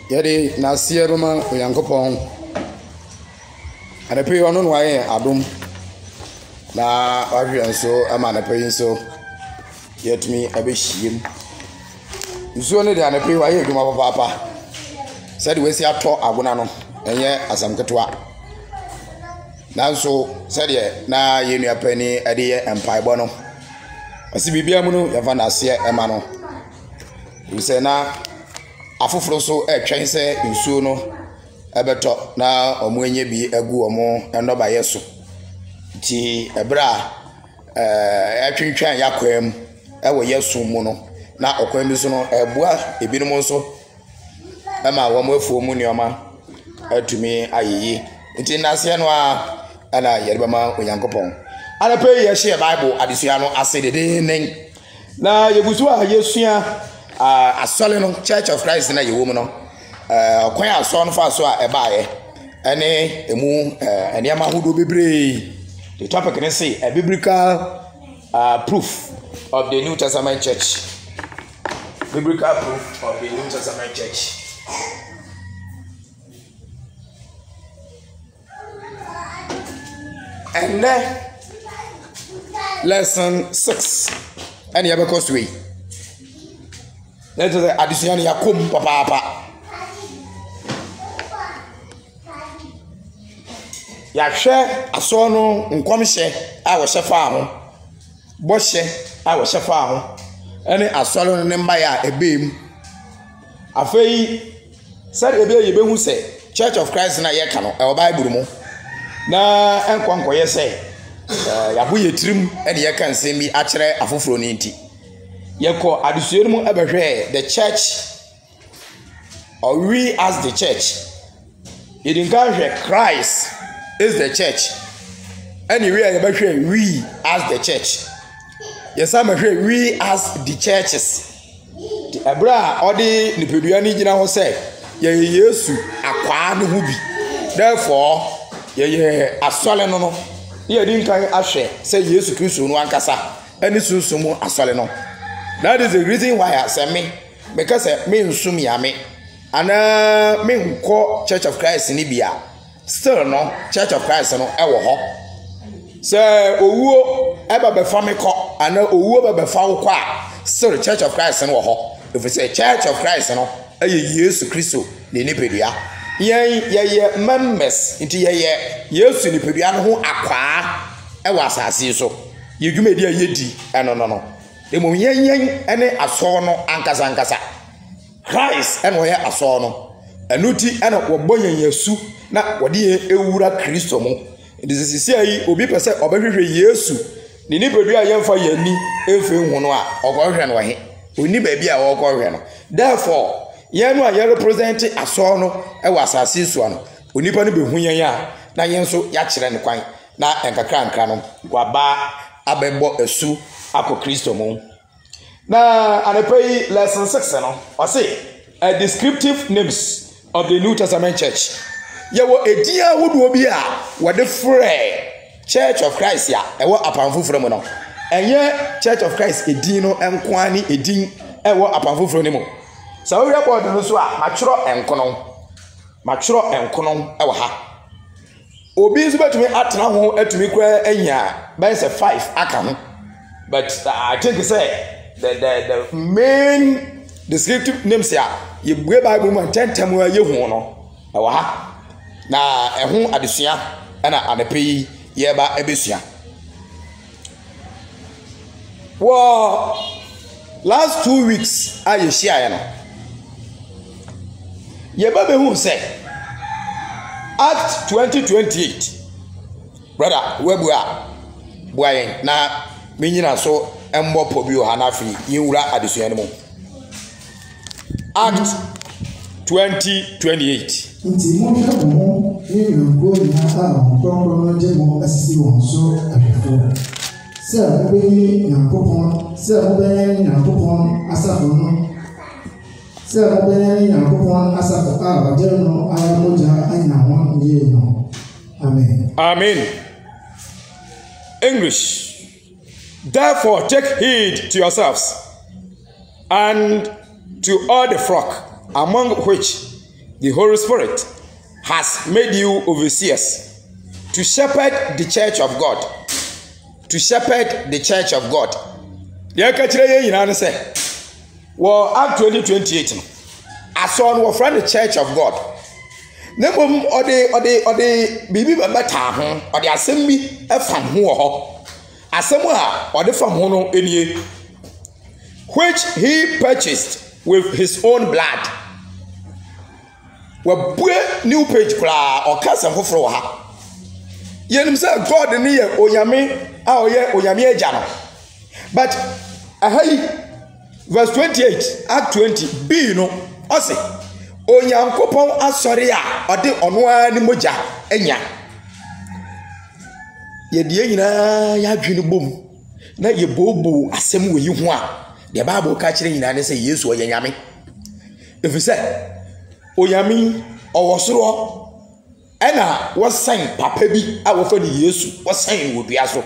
Yadi Nasia Roma Yankopon and a pay on way Adum. Na Adrian so a man a paying so yet me a bit shim. So only than a pay why you papa said we see a talk abunano and yet as I'm Katua. Now so said ye na you a penny a dear and pie bono. I see Bibiamuno Yavanasia Emano. You say na afoforo so etwen se nsuo no ebeto na omwenye bi egu omo enoba yeso ti ebra etwentwan yakwam ewo yeso mu no na okwam bi so no ebua ebinom so ema wo mo afuo mu nioma atumi ayeyi nti nase no a na yerebama onyankopon ana pe ye share bible adesua no ase deden na yebusu a yesua asole no Church of Christ na yewo mu no kwan aso no fa so a ebaaye ene emu eniama hodo bebre. The topic can say a biblical proof of the New Testament church. Biblical proof of the New Testament church. And then lesson 6 and Yabakos way. Let us say addition yakum papa. Yahwe aso no nkomhye a wo hyefa ho. Bohye a wo hyefa ho. Ene aso no ne mba ya ebem. Afei sare ebe yebehu se Church of Christ na ye ka no e Bible mu. Na enkonkoye se yabo yetrim ene ye kan sem bi a kire afoforo ni nti. Yeko adusuenu mu ebehwe the church or we as the church. You didn't Christ is the church. Anyway, we as the church. Yes, I'm we as the churches. The Abra or the Nipeduani Jina was said, ye yesu akwa no hubi. Therefore, ye a soleno. Ye didn't carry ashe, say Yesu Christu no ankasa. Any sumo asoleno. That is the reason why I say me. Because me nsumi ame. And me call Church of Christ in Ibia. Still no Church of Christ no ewo ho. Say owuo eba be fa me ko ana owuo be fa wo kwa still Church of Christ no ho. If we say Church of Christ no eye Yesu Kristo ne nipedua. Ye members nti ye Yesu nipedua no ho akwa ewo asase so. Ye dwumedi ayedi no. Emo yen ene aso no ankasa. Christ ene wo ye aso no. Enuti ene wo boyen Yesu na wodi ewura Kristo mu. Ndisisi ayi obi pese obehwehwe Yesu ni nipedua yemfa yani emfe hu no a ogohwe no he oni ba bia wo ogohwe no. Therefore yenu a ye represent aso no ewa asase so no onipa no behu yen a na yenso ya kire ne kwan na enkakra no kwaba abebo esu akọ Kristo mu. Na anepay lesson 6 no o say a descriptive names of the New Testament church. Yewo edia wodo bi a wode frɛ Church of Christ ya ewo apanfoforo mu no. Enye Church of Christ edin no enkoa ni edin ewo apanfoforo ni mu. Sa wo report no so a matworo enkono ewo ha. Obi nso betumi atena ho atumi kwa anya by say 5 aka ho. But I think say the main descriptive names here you bue Bible man 10 time where you hu no ewo ha na ehu adesua na anepe ye ba ebesua wo last 2 weeks aye share no ye ba be hu say Act 2028 brother webua buayen na menyina so embo pobi o hanafi yiwura adesua no mu Act 2028 nti mo ka mo ni ngo ni ha nkronkron no je mo asisi won so ahwefo se mo be ni Nyankopon se mo be ni Nyankopon asafo no se mo be ni Nyankopon asafo a waje no ara moja anya ho ye no. Amen. Amen. English. Therefore take heed to yourselves and to all the flock among which the Holy Spirit has made you overseers to shepherd the church of God. To shepherd the church of God. The Akachire Yinan say, well, Act 20:28. I saw one friend the church of God. Nebom or the baby better or the assembly a from who assemble or the from Hono any which he purchased with his own blood. Well, new page or custom for her. Yen say God near Oyame, Oyame Jano. But verse 28, Act 20, B no, Ose, Onyankopon asoria, ode onwa ni moja, enya. Ye die nyina ya dwene bom, na ye bobo asem we yi ho a, the Bible ka kire nyina ne say Yesu oyanyame. Efise, Oyame owosoro ena wosan papa bi a wofa ni Yesu wosan wodua so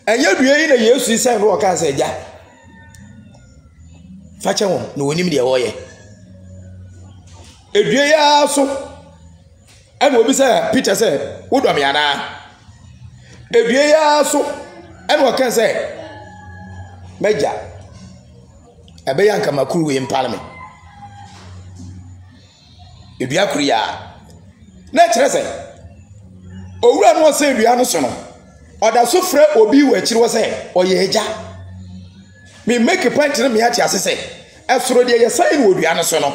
enye dua yi na Yesu san no ka say ja fache won no wonim de woye edua ya so ena obi say Peter say wodom ya na edua ya so ena o kan say meja ebe yanka makuru we in parliament edua kuriya na kire say owura no say dua no so no oda so frɛ obi wa kire wo say oye eja me make a point na me ati ase say esoro de ye say no dua no so no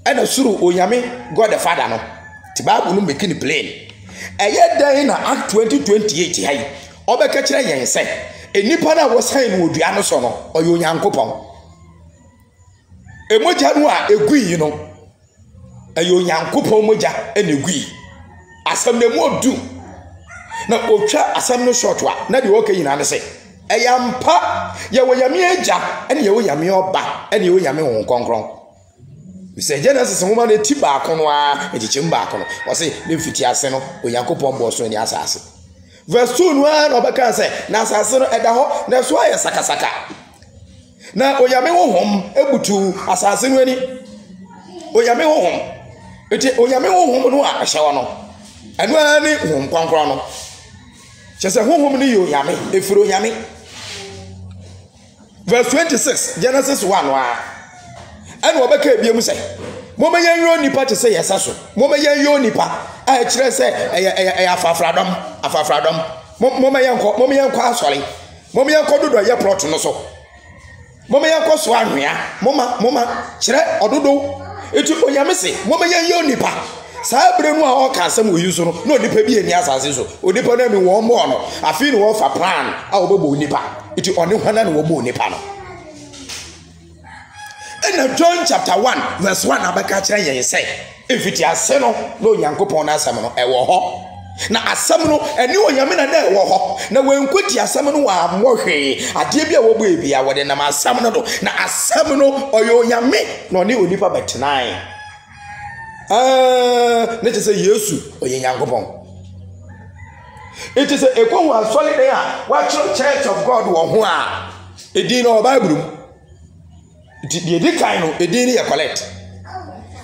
e na suru onyame God the Father no ti Bible no make ni plain eye dan na Act 20:28 hai obeka kire yen say enipa na wo say no dua no so no oye onyankopon emoja no a egui no ayo nyankopon moja enegui asam na mu odu na otwa asam no short wa na de woka yina ne se eyampa ye wo yame aja ene ye wo yame oba ene ye wo yame won konkron we say Genesis homa na ti ba kono a ejichim ba kono wo say ne fiti ase no onyankopon bo so ni asase verse 2 no na obeka se na asase no eda ho na so aye sakasaka na oyame wo hom ebutu asase no ani oyame wo hom eti onyame honhom no a ahyewa no eno ani honhom kwankwan no chese honhom ni yo yame efiro yame verse 26 Genesis 1 wa eno obeka ebiem se momeyen yo nipa te se yesa so momeyen yo nipa a kire se afafradom momeyen ko asori momeyen ko dodo ye plot no so momeyen ko so anwea moma kire ododo eti onyame se momeyen yo nipa saa bre nu a o ka asem oyi so no nipa bi eni asase so onipa na mi won mo no afi ni wo fa plan a obebo nipa eti oni hwana na wo bo nipa no. In John chapter 1 verse 1 abaka kire yen say efiti ase no no Yankopon na asem no ewo ho na asem no eni onyame na ewo ho na wenkwati asem no wa mohwe ade bia wo bo ebia wo de na asem no do na asem no oyo onyame no ni onipa betenai ne te say Yesu oye Yankopon it is a ekwo asole dey a wa church of God wo ho a edin no Bible the edikan no edin ni ye collect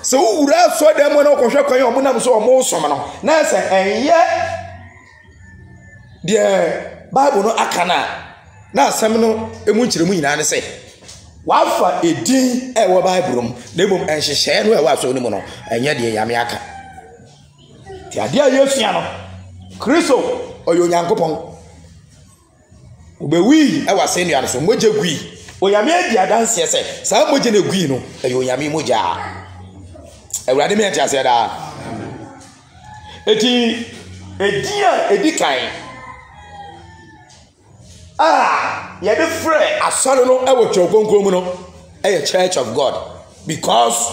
so wura so dem no ko hwe kwan o nam so o mo som no na se enye the Bible no akana na asem no emu nkiremu nyina ne se wafa edin e wo Bible no na ebom enhyehyɛ no e wa so ni mu no enye de yame aka ti ade a Yesu ya no Kristo oyo Nyankopon obewi e wa se nua no so moje gui oyame adi adanse se sa moje na gui no eyo yame moja ewurade me ati ase da eti edia edikan ye be free asole no e wo twokonkon mu no e Church of God because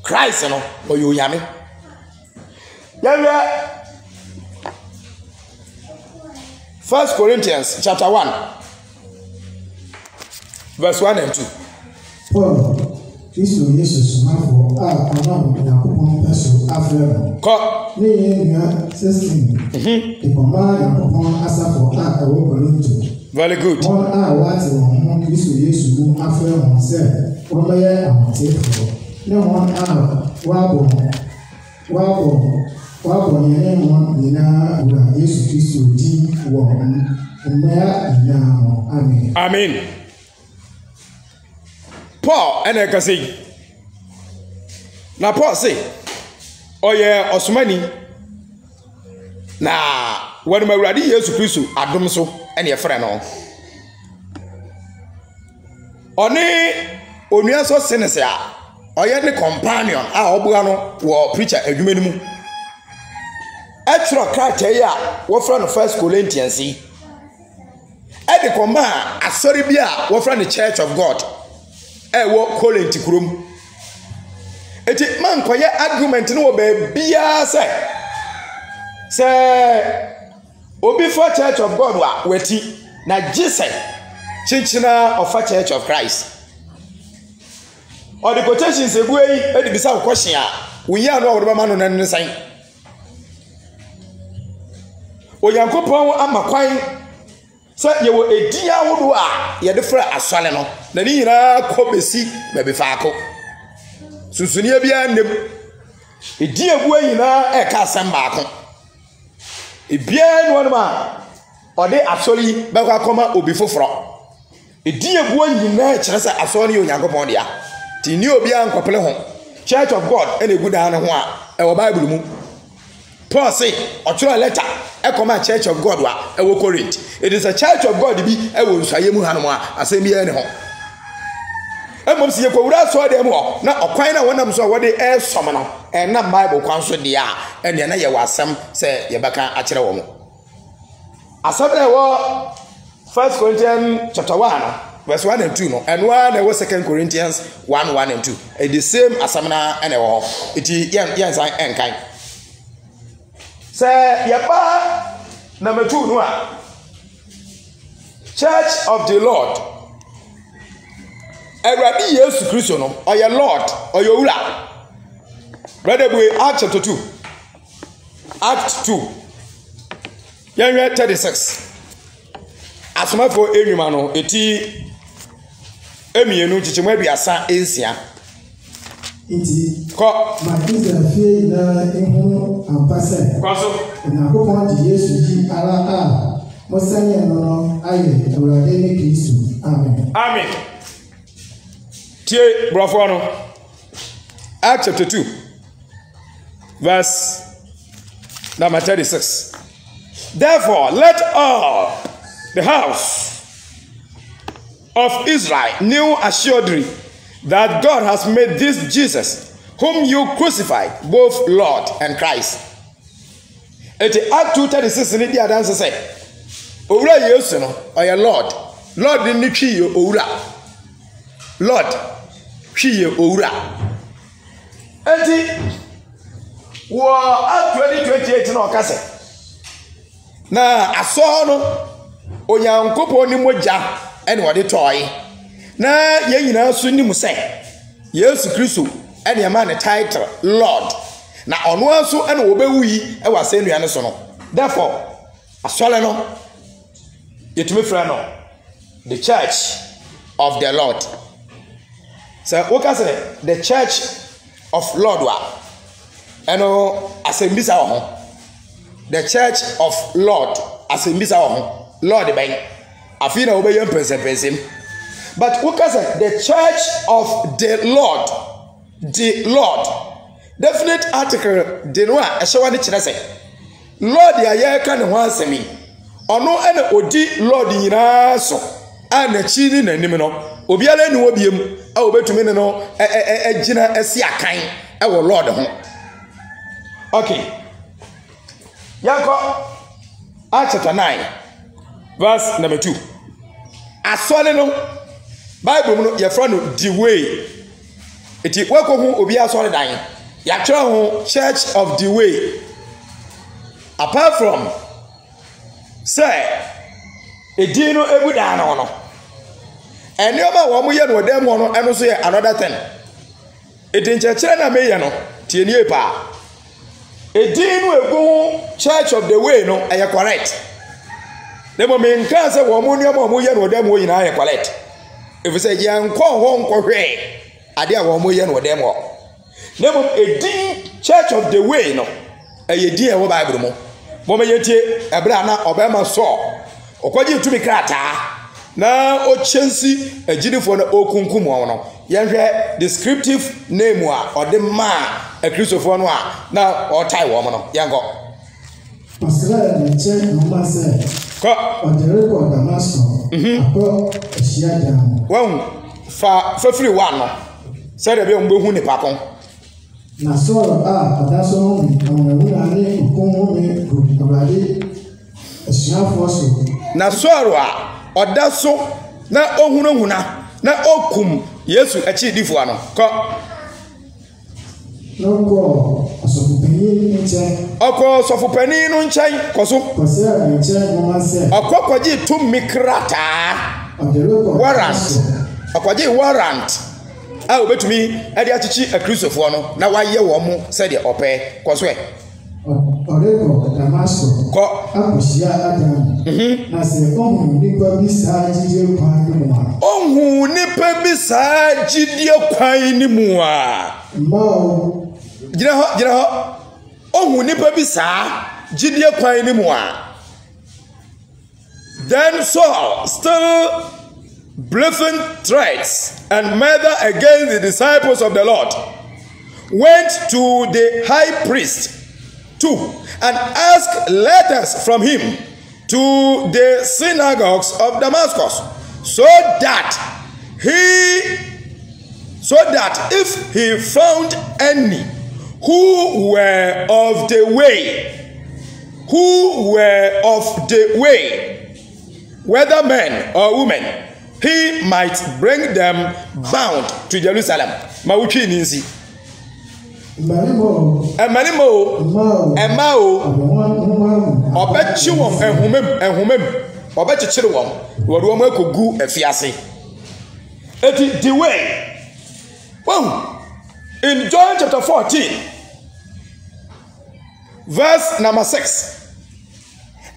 Christ no oyo yame yawe 1 Corinthians chapter 1 verse 1 and 2 Paul Kristo Jesus mafo a anam Yankopon peso afrem ko ne yenya 16 Ipoma Yankopon asafo a ewo Korinto very good won a wati won Kristo Jesus mu afrem se won ye amotefo ne won a wabɔ yɛn ho nyinaa wura Yesu Kristo di wɔ mmea nyinaa ho. Amen. Amen. Paul ɛna ɛka sɛ na Paul sɛ ɔyɛ ɔsomani na wɔde Awurade Yesu Kristo adom so ɛna yɛfrɛ no ɔne onua so senese a ɔyɛ ne companion a ɔboa no wɔ preacher adwuma no mu ɛtwerɛ krataa yi a wɔfrɛ no 1 Corinthians yi ɛde kɔma a asɔre bi a wɔfrɛ no Church of God ɛwɔ Corinth kurom eti man kɔyɛ argument no wɔ baabiara sɛ obi for Church of God wa wati na Jesus chinchina of a Church of Christ or the quotations away at the bizarre question we are no man on any sign o yankopon amakwan so ye wo edia wodo a ye de fra asale no na ni nyina ko besi ba be faako susunia bia nem edia bu nyina e ka asem baako ebia no ma ode asori ba kwa koma obi foforo edia bu nyina kyerɛ sɛ asori ne onyankopɔn dia ti ni obi an kwapele ho Church of God ene guda ne ho a e wo Bible mu Paul say ɔtwerɛ letter ekoma Church of God wa ewo Corinth. It is a Church of God bi ewo nsuaye mu hanom a asɛm bi ne ho emom si yekowura so de mu ho na ɔkwan na wonam so a wode ɛsom no ɛnam Bible kwan so de a ɛne na yɛ wasɛm sɛ yɛbɛka akyerɛ wɔ mo asɛm na ɛwɔ 1 Corinthians chapter 1 verse 1 and 2 no and one ɛwɔ 2 Corinthians 1:1 and 2 the same asɛm na ɛna ɛwɔ hɔ iti yɛn san ɛnkan sɛ yɛba number 2 no a Church of the Lord Awurade Yesu Kristo no ɔyɛ Lord ɔyɛ owura brother boy Acts chapter 2 Act 2 yɛnhwɛ 36 asomafo enwuma no eti emienu chichimu aduasa ensia Iti kɔ ma Israel fie na ehu ampasɛ kɔso Onyankopɔn de Yesu yi ara a mosɛnyɛ no ayɛ Awurade ne Kristo. Amen. Amen. Tie brofo no Acts chapter 2 verse number 36. Therefore let all the house of Israel know assuredly that God has made this Jesus whom you crucified both Lord and Christ. It Act 2:36 ni dia dance say owura Yesu no oye Lord ni twi ye owura Lord twi ye owura enti wo Act 20:28 na okase na aso no onyankopon ni mogya ene wode toy na ye nyina so nim say Yesu Kristo ene ya man title Lord na ono aso ene wo bewu yi e wase nua ne so no therefore asole no yetumi fra no the Church of the Lord so what say the Church of Lord wa eno asembisa wo ho the Church of Lord asembisa wo ho Lord ben afina wo be yem pensem but what say the Church of the Lord definite article de no a ehyewa ne kire say Lord ya ye ka ne ho asemi ono ene odi Lord nyina so a na chi ni nanim no obiara ni wo biem a obetumi ne no agina asi akan e wo Lord ho okay yanko Acts chapter 9 verse number 2 asole no Bible no ye fra no the way eti wako hu obi asole dan ya twa ho Church of the Way apart from say edino ebuda no enioma wo mo ye no dem ho no eno so ye another thing edinchekere na meye no tie nie pa edino egu Church of the Way no eye correct demo me nka se wo mo nioma mo ye no dem wo yina eye correct if say ye nko ho nko hwe ade a wo mo ye no dem ho Nemo edin Church of the Way no. Edin e wo Bible mo. Mo me yetie ebra na obema so. Okwaji tumi krata. Na o chensi agidifo na okunkum won no. Yenhwe descriptive name a ode ma a Christopher no a na o tai wo mo no. Yengo. Pastor le che no ma se. Ko o de record Damascus. Apo ehia dan. Won fa free one no. Say de be on behu ni papon. Na so adaso no mi na na ni ko mi ko abade ehia force. Na so odaso na ohunahuna na okum Yesu achi difo ano ko no asofupani nche oko sofupani no nchen koso kwase nche mo ma se akwaji tumi krata warrant akwaji warrant a obetumi ade achichi akristofo no na waye wo mu se de ope koso e oreko Damascus ko akosia adam na se ohun nipa bi sa jide kwan ni mu a ohun nipa bi sa jide kwan ni mu a mao jira ho ohun nipa bi sa jide kwan ni mu a. Then Saul, still breathing threats and murder against the disciples of the Lord, went to the high priest too and asked letters from him to the synagogues of Damascus, so that if he found any who were of the way, whether men or women, he might bring them bound to Jerusalem. Mawuchi ninsi. Emanimo. Obechi won ehumem. Obechi chiri won. Wodu won ekogu efiase. Eti the way. Wow. In John chapter 14, verse number 6.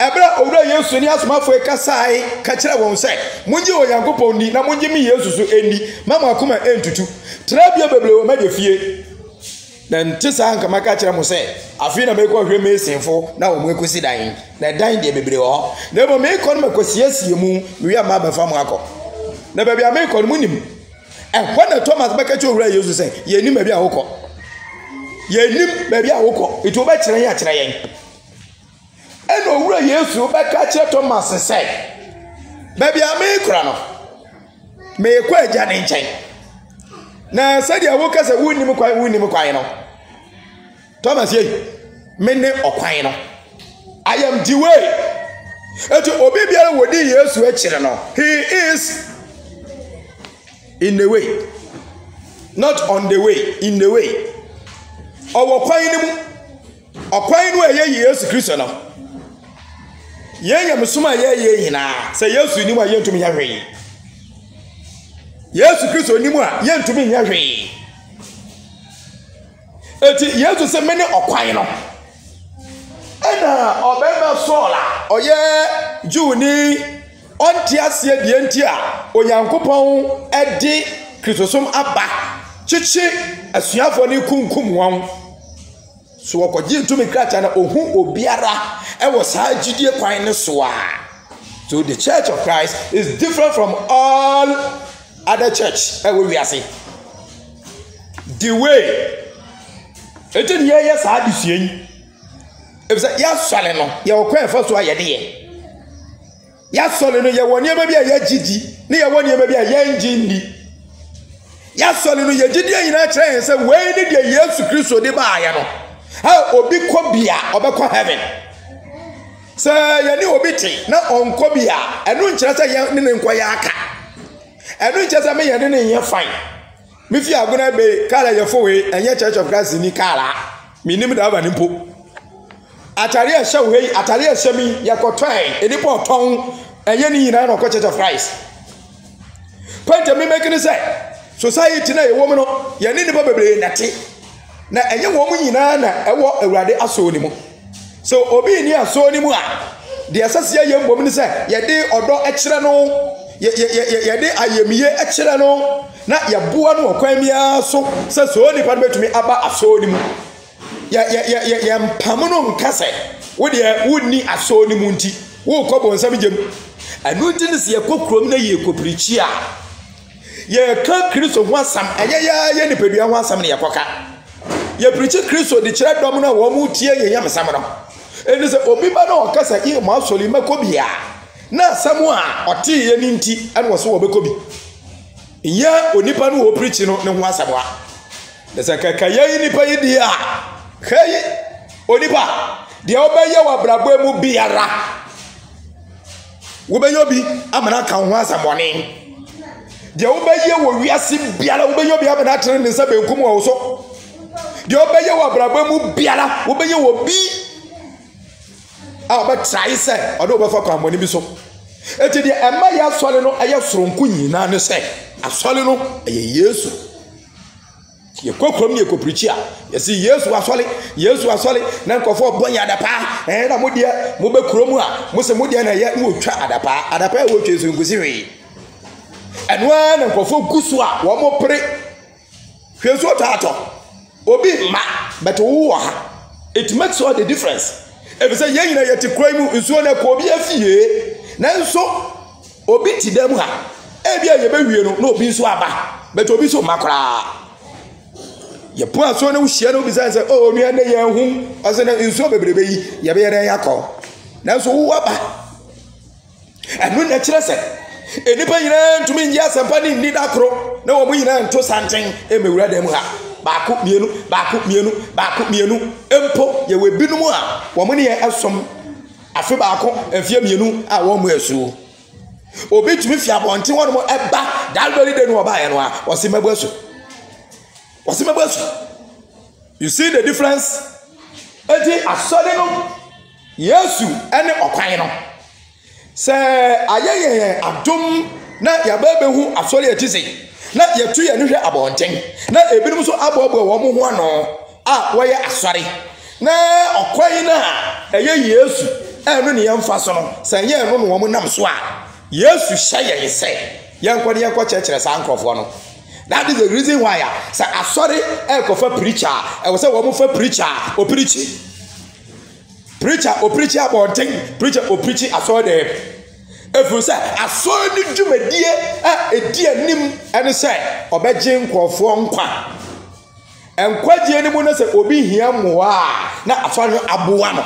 Ebra owura Yesu ni asomafo ekasai ka kire won se munji oyankopon ni na munji mi Yesu so eni mama akoma entutu trabia bebre o magefie na ntisa anka maka kire mo se afi na meko hwe mesinfo na wo ekosi dan na dan de bebre ho na bo me ikon makosiesie mu wi ama ba fam akọ na ba bia me ikon mu nim ehwa na Thomas baka kire owura Yesu se ye nim ba bia wokọ ye nim ba bia wokọ itu ba kire ya kire yen. Eno owura Yesu beka kire Thomas say baby ami kura no me kwa agya ne nchen na said ya woka se wunnim kwan no Thomas ye me ne okwan no I am the way eto obi biara wodi Yesu akire no he is in the way, not on the way, in the way owo kwan ni mu okwan no eye Yesu Kristo no ye musuma ye yina say Yesu ni mu ye ntumi ya hwe Yesu Kristo ni mu a ye ntumi ya hwe eti Yesu se mene okwan no ena obema sola oye Jew ni onti ase die nti a Onyankopon edi Kristosom aba chichi asuafo ni kunkum won so okoji ntumi krata na ohu obiara ewo sa jidie kwan ne so a. So the Church of Christ is different from all other church ewo wi ase. The way etin ye sa adisuen if say ya swale no ye okwan fa so ayede ye ya swale no ye woni ema bia ya jidi ne ye woni ema bia ya njindi ya swale no ye jidi nyina kire say we ni de Yesu Kristo de ba ya no ha obi ko bia obekọ heaven say ye ni obi ti na onko bia enu nkire say ye ne nko ya aka enu nkire say me ye ne ye fine me fi agona be kala ye fo we enye Church of Christ ni kala minim da ba ni mpo atare a hye we atare a hye mi ye kotwan eni po ton enye ni nyina na ko Church of Christ point me making say society na ye wo me no ye ni ba bebre nate na enye wo mu nyina na ewo awurade aso ni mu so obi ni aso ni mu a de asase ye mbom ni say ye de odo ekire no ye de ayemiye ekire no na yɛboa no wɔ kwan biara so sɛ so nipa no bɛtumi aba asɔre mu yɛ mpam no nka sɛ wo deɛ wonni asɔre mu nti wo kɔ bɔ nsɛm gyem ɛno nti ne sɛ yɛkɔ kurom na yɛkɔpirikyi a yɛka kristo ho asɛm ɛnyɛ yɛ nipadua ho asɛm ne yɛkɔka yɛpirikyi kristo de kyerɛ dɔm no a wɔn tie yɛ nyamesɛm no ɛne sɛ obi ba na ɔka sɛ yɛ mo asɔre mɛkɔ bia na asɛm a ɔte yɛ ne nti ɛne wɔ so wɔbɛkɔ bi nyɛ onipa no wɔ pirikyi no ne ho asɛm a ne sɛ kɛkɛ yɛ nipa yi di a hɛyi onipa deɛ wobɛyɛ wɔ abrabɔ mu biara wobɛyɛ obi amana ka ho asɛm bɔne deɛ wobɛyɛ wɔ wiase biara wobɛyɛ obi amana atene ne nsa benkum wɔ wo so deɛ wobɛyɛ wɔ abrabɔ mu biara wobɛyɛ wɔ bi a wobɛtrae sɛ ɔde wobɛfa kwanbɔne bi so eti deɛ ɛma yɛ asɔre no ɛyɛ soronko nyinaa ne sɛ asɔre no ɛyɛ yesu yɛkɔ kurom ne yɛkɔ pirikyi a yɛsi yesu asɔre na nkɔfoɔ bɔ nyɛ adapaa na mo deɛ mo bɛ kurom a mo sɛ mo deɛ na ɛyɛ na wɔtwa adapaa yɛ wɔtwa so nkosi hwee ɛnoa na nkɔfoɔ gu so a wɔn mo pere hwɛ so taatɔ obi mma but wo wɔ ha it makes all the difference efisɛ yɛn nyinaa yɛte kura mu nsuo na kɔ obi afie nanso obi ti dɛm ha ebi a yɛbɛwie no na obi nso aba but obi so makora yɛpo aso na wohyia no bisa sɛ o nua ne yɛn ho ɔsɛ na nsuo bebrebe yi yɛbɛyɛ dɛn yakɔ nanso wo aba ɛno na kyerɛ sɛ enipa nyinaa ntumi ngye asɛmpa ne nni da koro na wɔn nyinaa nto santen emewura dɛm ha baako mienu empo yɛwɔ binom a wɔn ne yɛ ɛsom afe baako afie mienu a wɔn mu esuo obi tumi fi abɔnten wɔn mo ɛba dalbɛri de no ɔba yɛ no a wɔsi mɛbɔ esu you see the difference eti asɔre no yesu ɛne ɔkwan no sɛ ayɛ yɛn adom na yɛbɛ bɛhu asɔre eti sɛ na yɛtu yɛn hwɛ abɔnten na ebinom nso abɔbɔ wɔn ho ano a wɔyɛ asɔre na ɔkwan no a ɛyɛ yesu ɛno ne yɛmfa so no sɛ yɛn no wɔn nam so a yesu hyɛ yɛn sɛ yɛnkɔ ne yɛnkɔ kyerɛkyerɛ saa nkurɔfoɔ no that is the reason why sɛ asɔre ɛkɔfa preacher ɛwɔ sɛ wɔn fa preacher opirichi abɔnten preacher opirichi asɔre dɛ efiri sɛ asɔre ne dwumadie a edi anim ɛne sɛ ɔbɛgye nkurɔfoɔ nkwa nkwagye ne mu no sɛ obi hia mmoa na asɔre no aboa no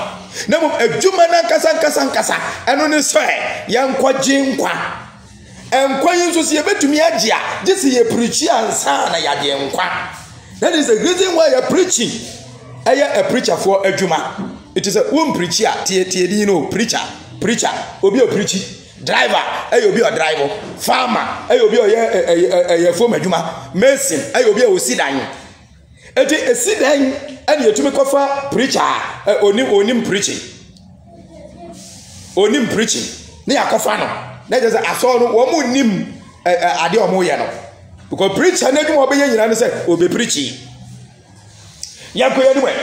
na mo adwuma na nkasa ɛno ne sɛ yɛnkɔgye nkwa nkwa yi nso sɛ yɛbɛtumi agye a gye sɛ yɛpirikyi ansa na yɛagye nkwa that is the reason why yɛ preaching ɛyɛ a preacher for adwuma it is a one preacher tie di no preacher obi o preachi driver ɛyɛ obi o driver farmer ɛyɛ obi o yɛ fom adwuma mason ɛyɛ obi o si dan eti esi dan ɛne yɛtumi kɔfa preacher onim preaching ne yakɔfa no na just asɔ no wɔn mu nim ade ɔmo yɛ no because preacher n'adwuma ɔbɛyɛ nyina ne sɛ obe preaching yakɔ anyway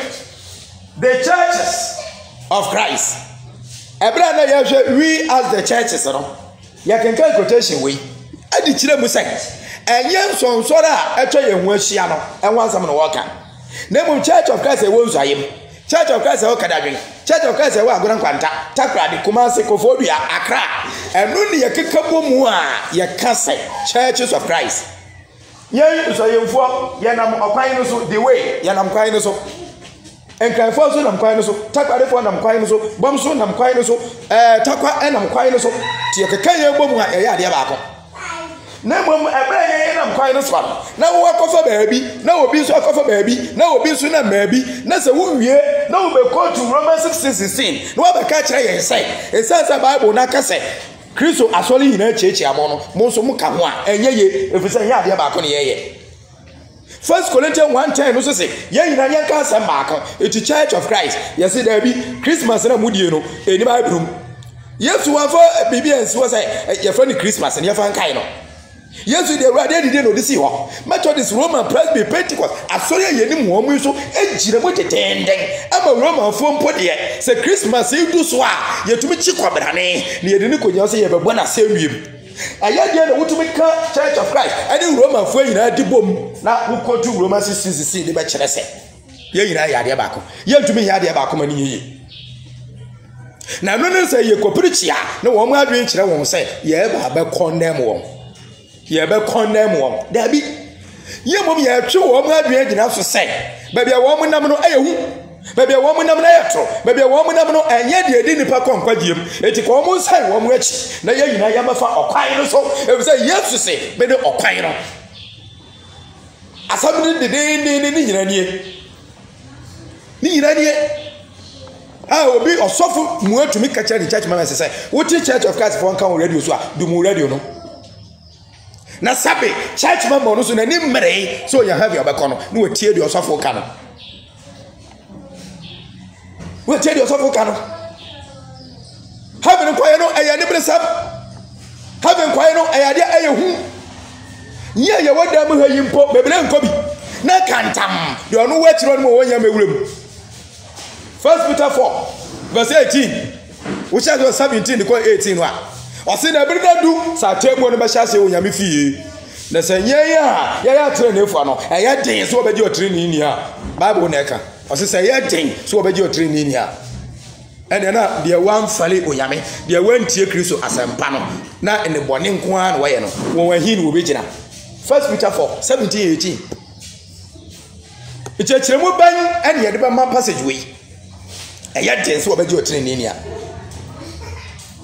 the churches of Christ ebra na yɛhwɛ we as the churches no yɛkenkan quotation wei adi kyerɛ mu sɛ ɛnyɛ nsɔnsɔre a ɛtwa yɛn ho ahyia no ɛho asɛm no wɔka na mu church of Christ ɛwɔ nsɔayem church of Christ ɛwɔ kadadwen church of Christ ɛwɔ agorɔ nkwanta takrade kumase kofodua akra ɛno ne yɛkeka bɔ mu a yɛka sɛ churches of Christ yɛn nsɔyemfoɔ yɛnam ɔkwan no so the way yɛnam kwan no so nkranfoɔ so nam kwan no so takradefoɔ nam kwan no so bɔm so nam kwan no so takwa ɛnam kwan no so te yɛkeka yɛn bɔ mu a ɛyɛ adeɛ baako na mmom ɛbrɛ yɛn nam kwan no so na wo akɔfa baabi na obi nso akɔfa baabi na obi nso na maabi na sɛ wo wie na wo bɛkɔ to Romans 6:16 na wo bɛka kyerɛ yɛn sɛ ɛsɛ Bible na ka sɛ Kristo asɔre nyinaa kyekyia mo no mo nso mo ka ho a ɛnyɛ ye efisɛ yɛ adeɛ baako ne yɛyɛ 1 Corinthians 1:10 no so say yɛn nyinaa yɛn ka asɛm baako eti Church of Christ yɛsɛ daabi Christmas na mu die no ɛni Bible mu Yesu wafa bibi ɛnsiwɔ sɛ yɛfrɛ ne Christmas ne yɛfa nkae no Yesu de awurade adidi no de si hɔ Methodist Roman Presby Pentecost asɔre yɛnim wɔn mu so egyina mu tetenden ama Roman fo mpo de sɛ Christmas yi du so a yɛtumi kyi kwabrane ne yɛde ne konya sɛ yɛbɛbɔ na sɛ wiem ayade na wotumi ka Church of Christ ade Roman fo nyina di bom na wokotu Roman 6:6 de be kyerɛ sɛ ye nyina yade baako ye ntumi yade baako ma ni ye na no no sɛ ye kopirichia na wo mu adwen kyerɛ won sɛ ye ba be condemn won ye be condemn won dabi ye mom ye twe wo mu adwen gyina so sɛ ba bia wo mu nam no ayehu baby a woman na yetro baby a woman na no enye de edi nipa konkwadiem eti ko mo sai wo mo achi na ye nyina ya mafa okwan no so e say yesu se be de okwan no asam ni de ni nyina nie obi osofo mu atumi ka church mama say what Church of Christ for kan radio so a do mu radio no na sabe church mama no so na ni mmere so ya have your back no na watie de osofo ka no we tell you something can having quiet no aya ne bresam having quiet no aya de aya hu ye ye wada mu hayi mpo bebele nko bi na kantam de ono wetiro no wo nya mewurem 1 Peter 4 verse 18 which is 17 ko 18 wa o se na bere na du sa temu no be hya se wo nya me fie na se nye ya tire na efu ano aya den so obeji otire ni ha bible na eka o se say ya den so obeji otire ni ha ene na de wan fale onyame de wan tie Kristo asempa no na ene bone nko a na waye no won ahi ni obegina 1 Peter 4 17 18 ichechiremu ban ene ye de ba man passage we aya den so obeji otire ni ha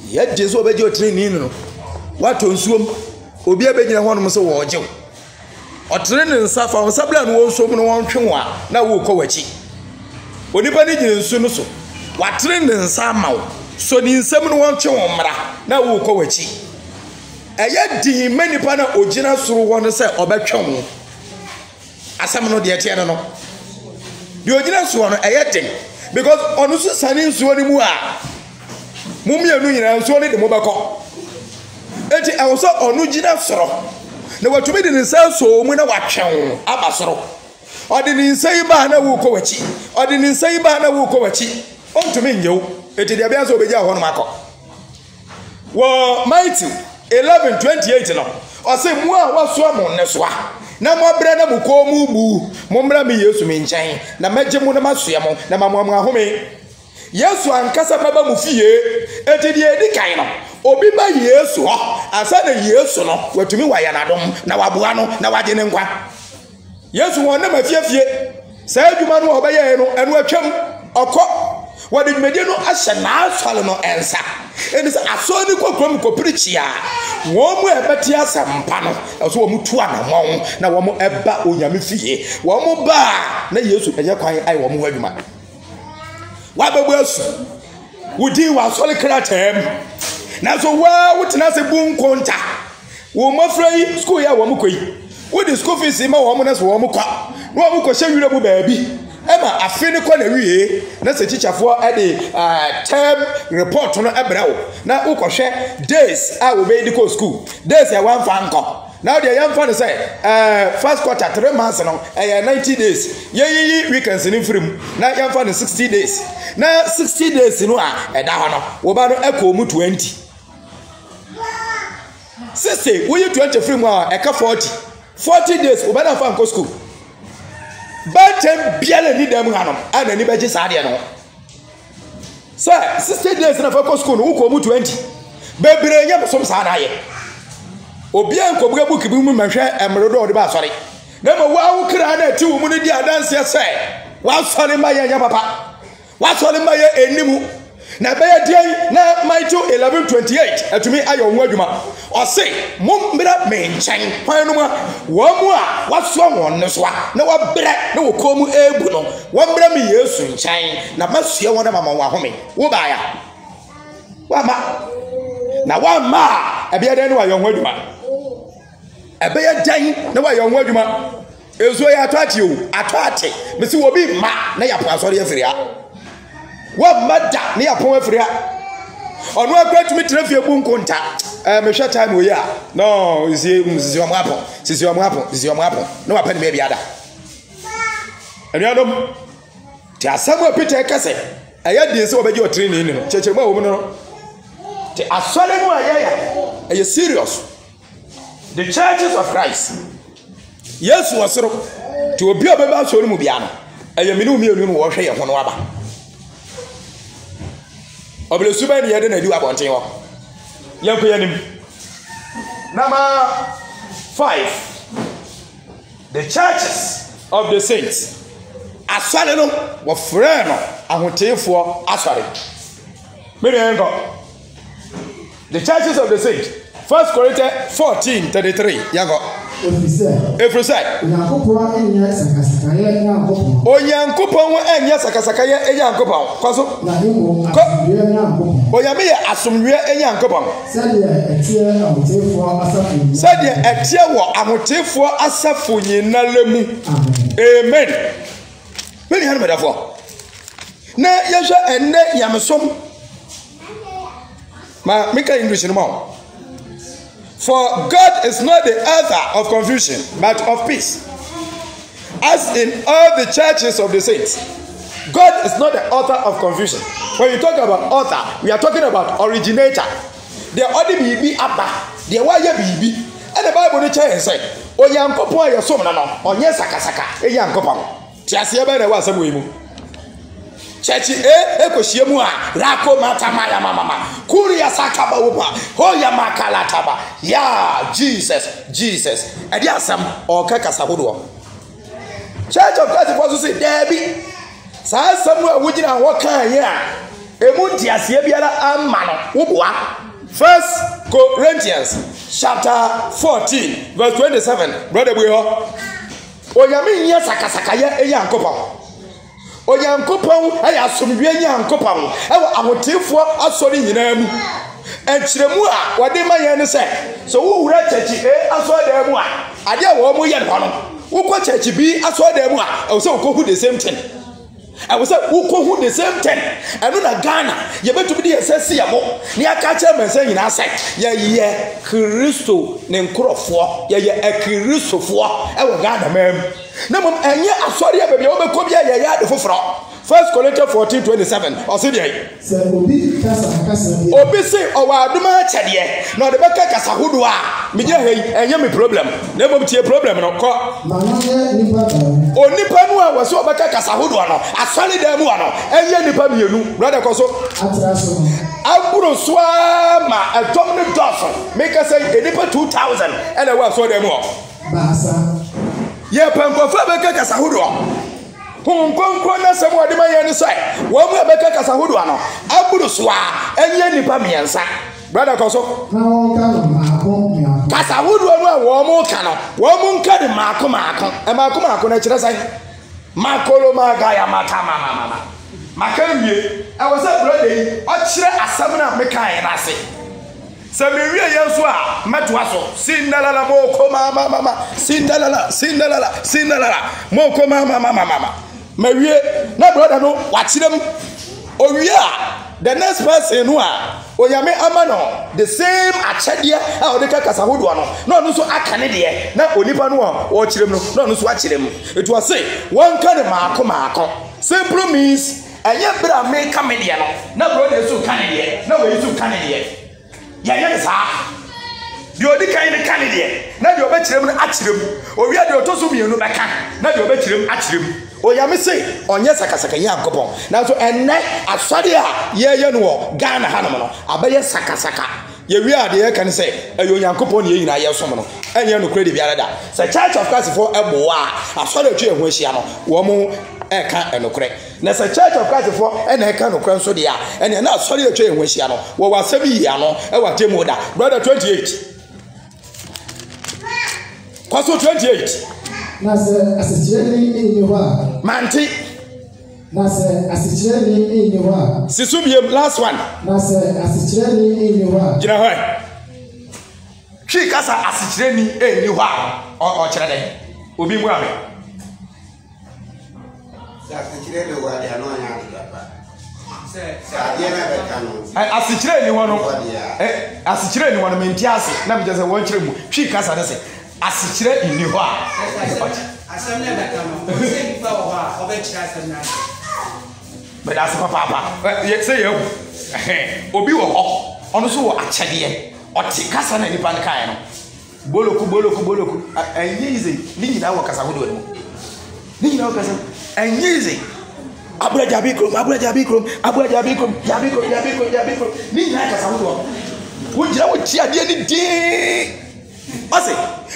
ya den so obeji otire ni no wato nsuom obi abegina ho no so wo ojew otire ne nsa fa nsa bla no nso mu no won twenwa na wo kɔ wachi onipa ni gine nsu no so watire ne nsa mawo so ni nsam no won twenwa mra na wo kɔ wachi ɛyɛ din manipa na ogina soro ho no sɛ obɛtwen asam no de tie no de ogina soro no ɛyɛ din because onu so sane nsuo ni mu a mumienu nyina nsuo ne de mo bɛkɔ eti awso onu gina soro na watumi de nsa so mu na watwen aba soro odi ni nsa yi ba na wo kɔ wachi odi ni nsa yi ba na wo kɔ wachi ontumi nyew eti de bia so obeja ho no makɔ wo Matthew 11:28 no o se mu a waso mo ne so a na mo bra na mo kɔ mu bu mo mbra me Yesu me nkyɛn na magye mu na masoa mo na mamwa ahome Yesu ankasa baba mu fie eti de edi kan no obi ba Yesu ho asa na Yesu no watumi waya na dom na waboa no na waje ne nkwa Yesu won na mafiefie sa adwuma no obaye no eno atwam okɔ wade dwumade no ahyɛ na asɔle no ensa eni sa asɔ ni kokrom kopirichia wo mu ebeti asampa no ɛso wo mu tu anamon na wo mu eba onyame fie wo mu ba na Yesu enye kwan ai wo mu adwuma wababu asu wudi wa asɔle kratam na so wa wutina se bu nkonta wo mafra yi school ya wo mu koyi wo di school fees ma wo mu na so wo mu kwa na wo mu ko hye wira mu baabi ema afi ne kwa na wie na se chichafo ade term report no ebrawo na wo ko hwe days a wo be di ko school days ya wan fa nko now the young fan say first quarter 3 months no 90 days ye weekends ni free na young fan 60 days na 60 days no a eda ho no wo ba no ekɔ mu 20 60 we 20 free mu a eka 40 days wo ba na fa nko school ba tem biale ni dem hanom ana ni ba ji saa de no so 60 days na fa ko school no wo kɔ mu 20 bebre nya bosom saa na ye obi ankobuga book bi mu mahwe emredo ode ba asore na ma wa wo kra na ti wo mu ne di adanse se wa asore ma ye nya papa wa asore ma ye enimu na be ye den na Matthew 11:28 atumi ayo nwa adwuma o se mombra me nchen kwan no mu wo mu a waso won ne so na wa bre na wo komu ebu no wo mbra me Yesu nchen na masua won na mama wa home wo ba ya wa ma na wa ma ebe ye den wa yo nwa adwuma ebe ye den na wa yo nwa adwuma ezo ya atwate o atwate me si wo bi ma na ya po asore afiri ha wa mada ne ya po afiri ha onu akwatumi trafie bu nkonta me hwe time oyi a no sisi wa mwapo no wa pa ne be biada anuadom ti asamu Peter kase aya de se obeji otire ni no chechema wo mu no ti asole mu ayaya ɛyɛ serious. The churches of Christ. Yes, was to be about Solomubiano. I am in Umian wash here on Waba. Of the Suban, you didn't do about you. Young enemy. Number 5. The churches of the saints. Asalino were freno and would take for Asari. The churches of the saints. 1 Corinthians 14:33. Yango. Every side. Onyankopon enya sakasakaya enyankopon. Kwaso. Oyame ya asomdwe enyankopon. Sade etie wo ahotefo asafo nyina lemu. Amen. Meni hanu medafo. Na yehwe enne yamesom. Ma mika English no ma. For God is not the author of confusion, but of peace. As in all the churches of the saints, God is not the author of confusion. When you talk about author, we are talking about originator. The other BB Abba, the wire BB. And the Bible says, Oyankopo yasom na no, onye sakasaka, eyankopam. Tiasie be na wa asem we mu. Church ekosiemu a rako matama ya mama kuria sakaba wopa hoya makalataba ya Jesus edi asam o kakasa hodo. Church of God for say debi sa asam a wugina ho kan ye a emu tiasie biara amma no woboa. 1 Corinthians chapter 14 verse 27. Brother boy ho oyame nya sakasaka ya eyankopam. Oyankopon ayi asomdwe nyankopon ewo ahotefo asori nyina mu enkyeremu a wode maye ne se so wo wura chechi asoda mu a ade a wo mo ye no wo ko chechi bi asoda mu a ewo se wo ko hu the same thing. I was like, who could the same thing? And on a Ghana, you better be a session. Near catcher man saying, I said, yeah, Christo, Nencrofor, yeah, a Christo for our Ghana, ma'am. No, and yet I saw you, baby, over Cobia, yeah, the Fufra. 1 Corinthians 14:27. Or say, Obisi, or Duma Chadia, not the Becca Casahudua, Media, and Yami problem. Never be a problem, no call. Only Panua was so Becca Casahuduano, a solid Demuano, and Yanipamunu, brother Coso. Aburo Swama, a Dominic Dawson, make us say a nipper 2,000, and I was so them more. Yeah, Panko Becca Casahuduano. Konkona semwa de maye ni sai wo mu abeka kasa hodo ano aburu soa enye nipa miensa brother koso na won ka no maako kasa hodo no wo mu ka no wo mu nka de maako maako na kire sai makolo maga ya mata mama makamie e wo say brother yi o kire asam na mekan na ase se me wie yenso a metoa so sindalala moko mama sindalala moko mama mawie na brother no wachirem owie a the next person no a oyame amano the same achedia a odeka kasa hodo no no so akane de na onipa no o chirem no no so achirem it was say one kind maako simple means enye bra me kamedia no na brother so kane de na we so kane de ya sa di odi kan ne kane de na di obechirem no achirem owie de otoso mienu beka na di obechirem achirem oyame say onye sakasaka yankopon na so enne asode a ye no Ghana hanom no abaye sakasaka ye wi ade ye kan say ayo yankopon ye yina ye som no enye no kredi biara da say Church of Christ for ebo a asode twa ehu ahia no wo mo eka enokre na say Church of Christ for ena eka nokre nso de a ene na asode twa ehu ahia no wo wasabi hia no e wa temu da brother 28 kwaso 28 na se asichireni ni wa manti na se asichireni ni wa sisubie last one na se asichireni ni wa gina hoy twi kasa asichireni ni wa o kire den obi mu ame sa asichireni wa de ano anya adaba se adie na beka no asichireni wono asichireni wono menti ase na mje se won kire mu twi kasa de se asichire ini ho a asem na beka no se bifa wo ha obechira asem na but as papa ye say you obi wo ho ono so wo achede ɔte kasa na nipa no kae no boloku ɛnyɛ easy ne nyinaa wɔ kasa hodoɔ no mu ne nyinaa wɔ kasa ɛnyɛ easy abura jabi krom ne nyinaa kasa hodoɔ wogyina wo kyi adeɛ ne dee ɔse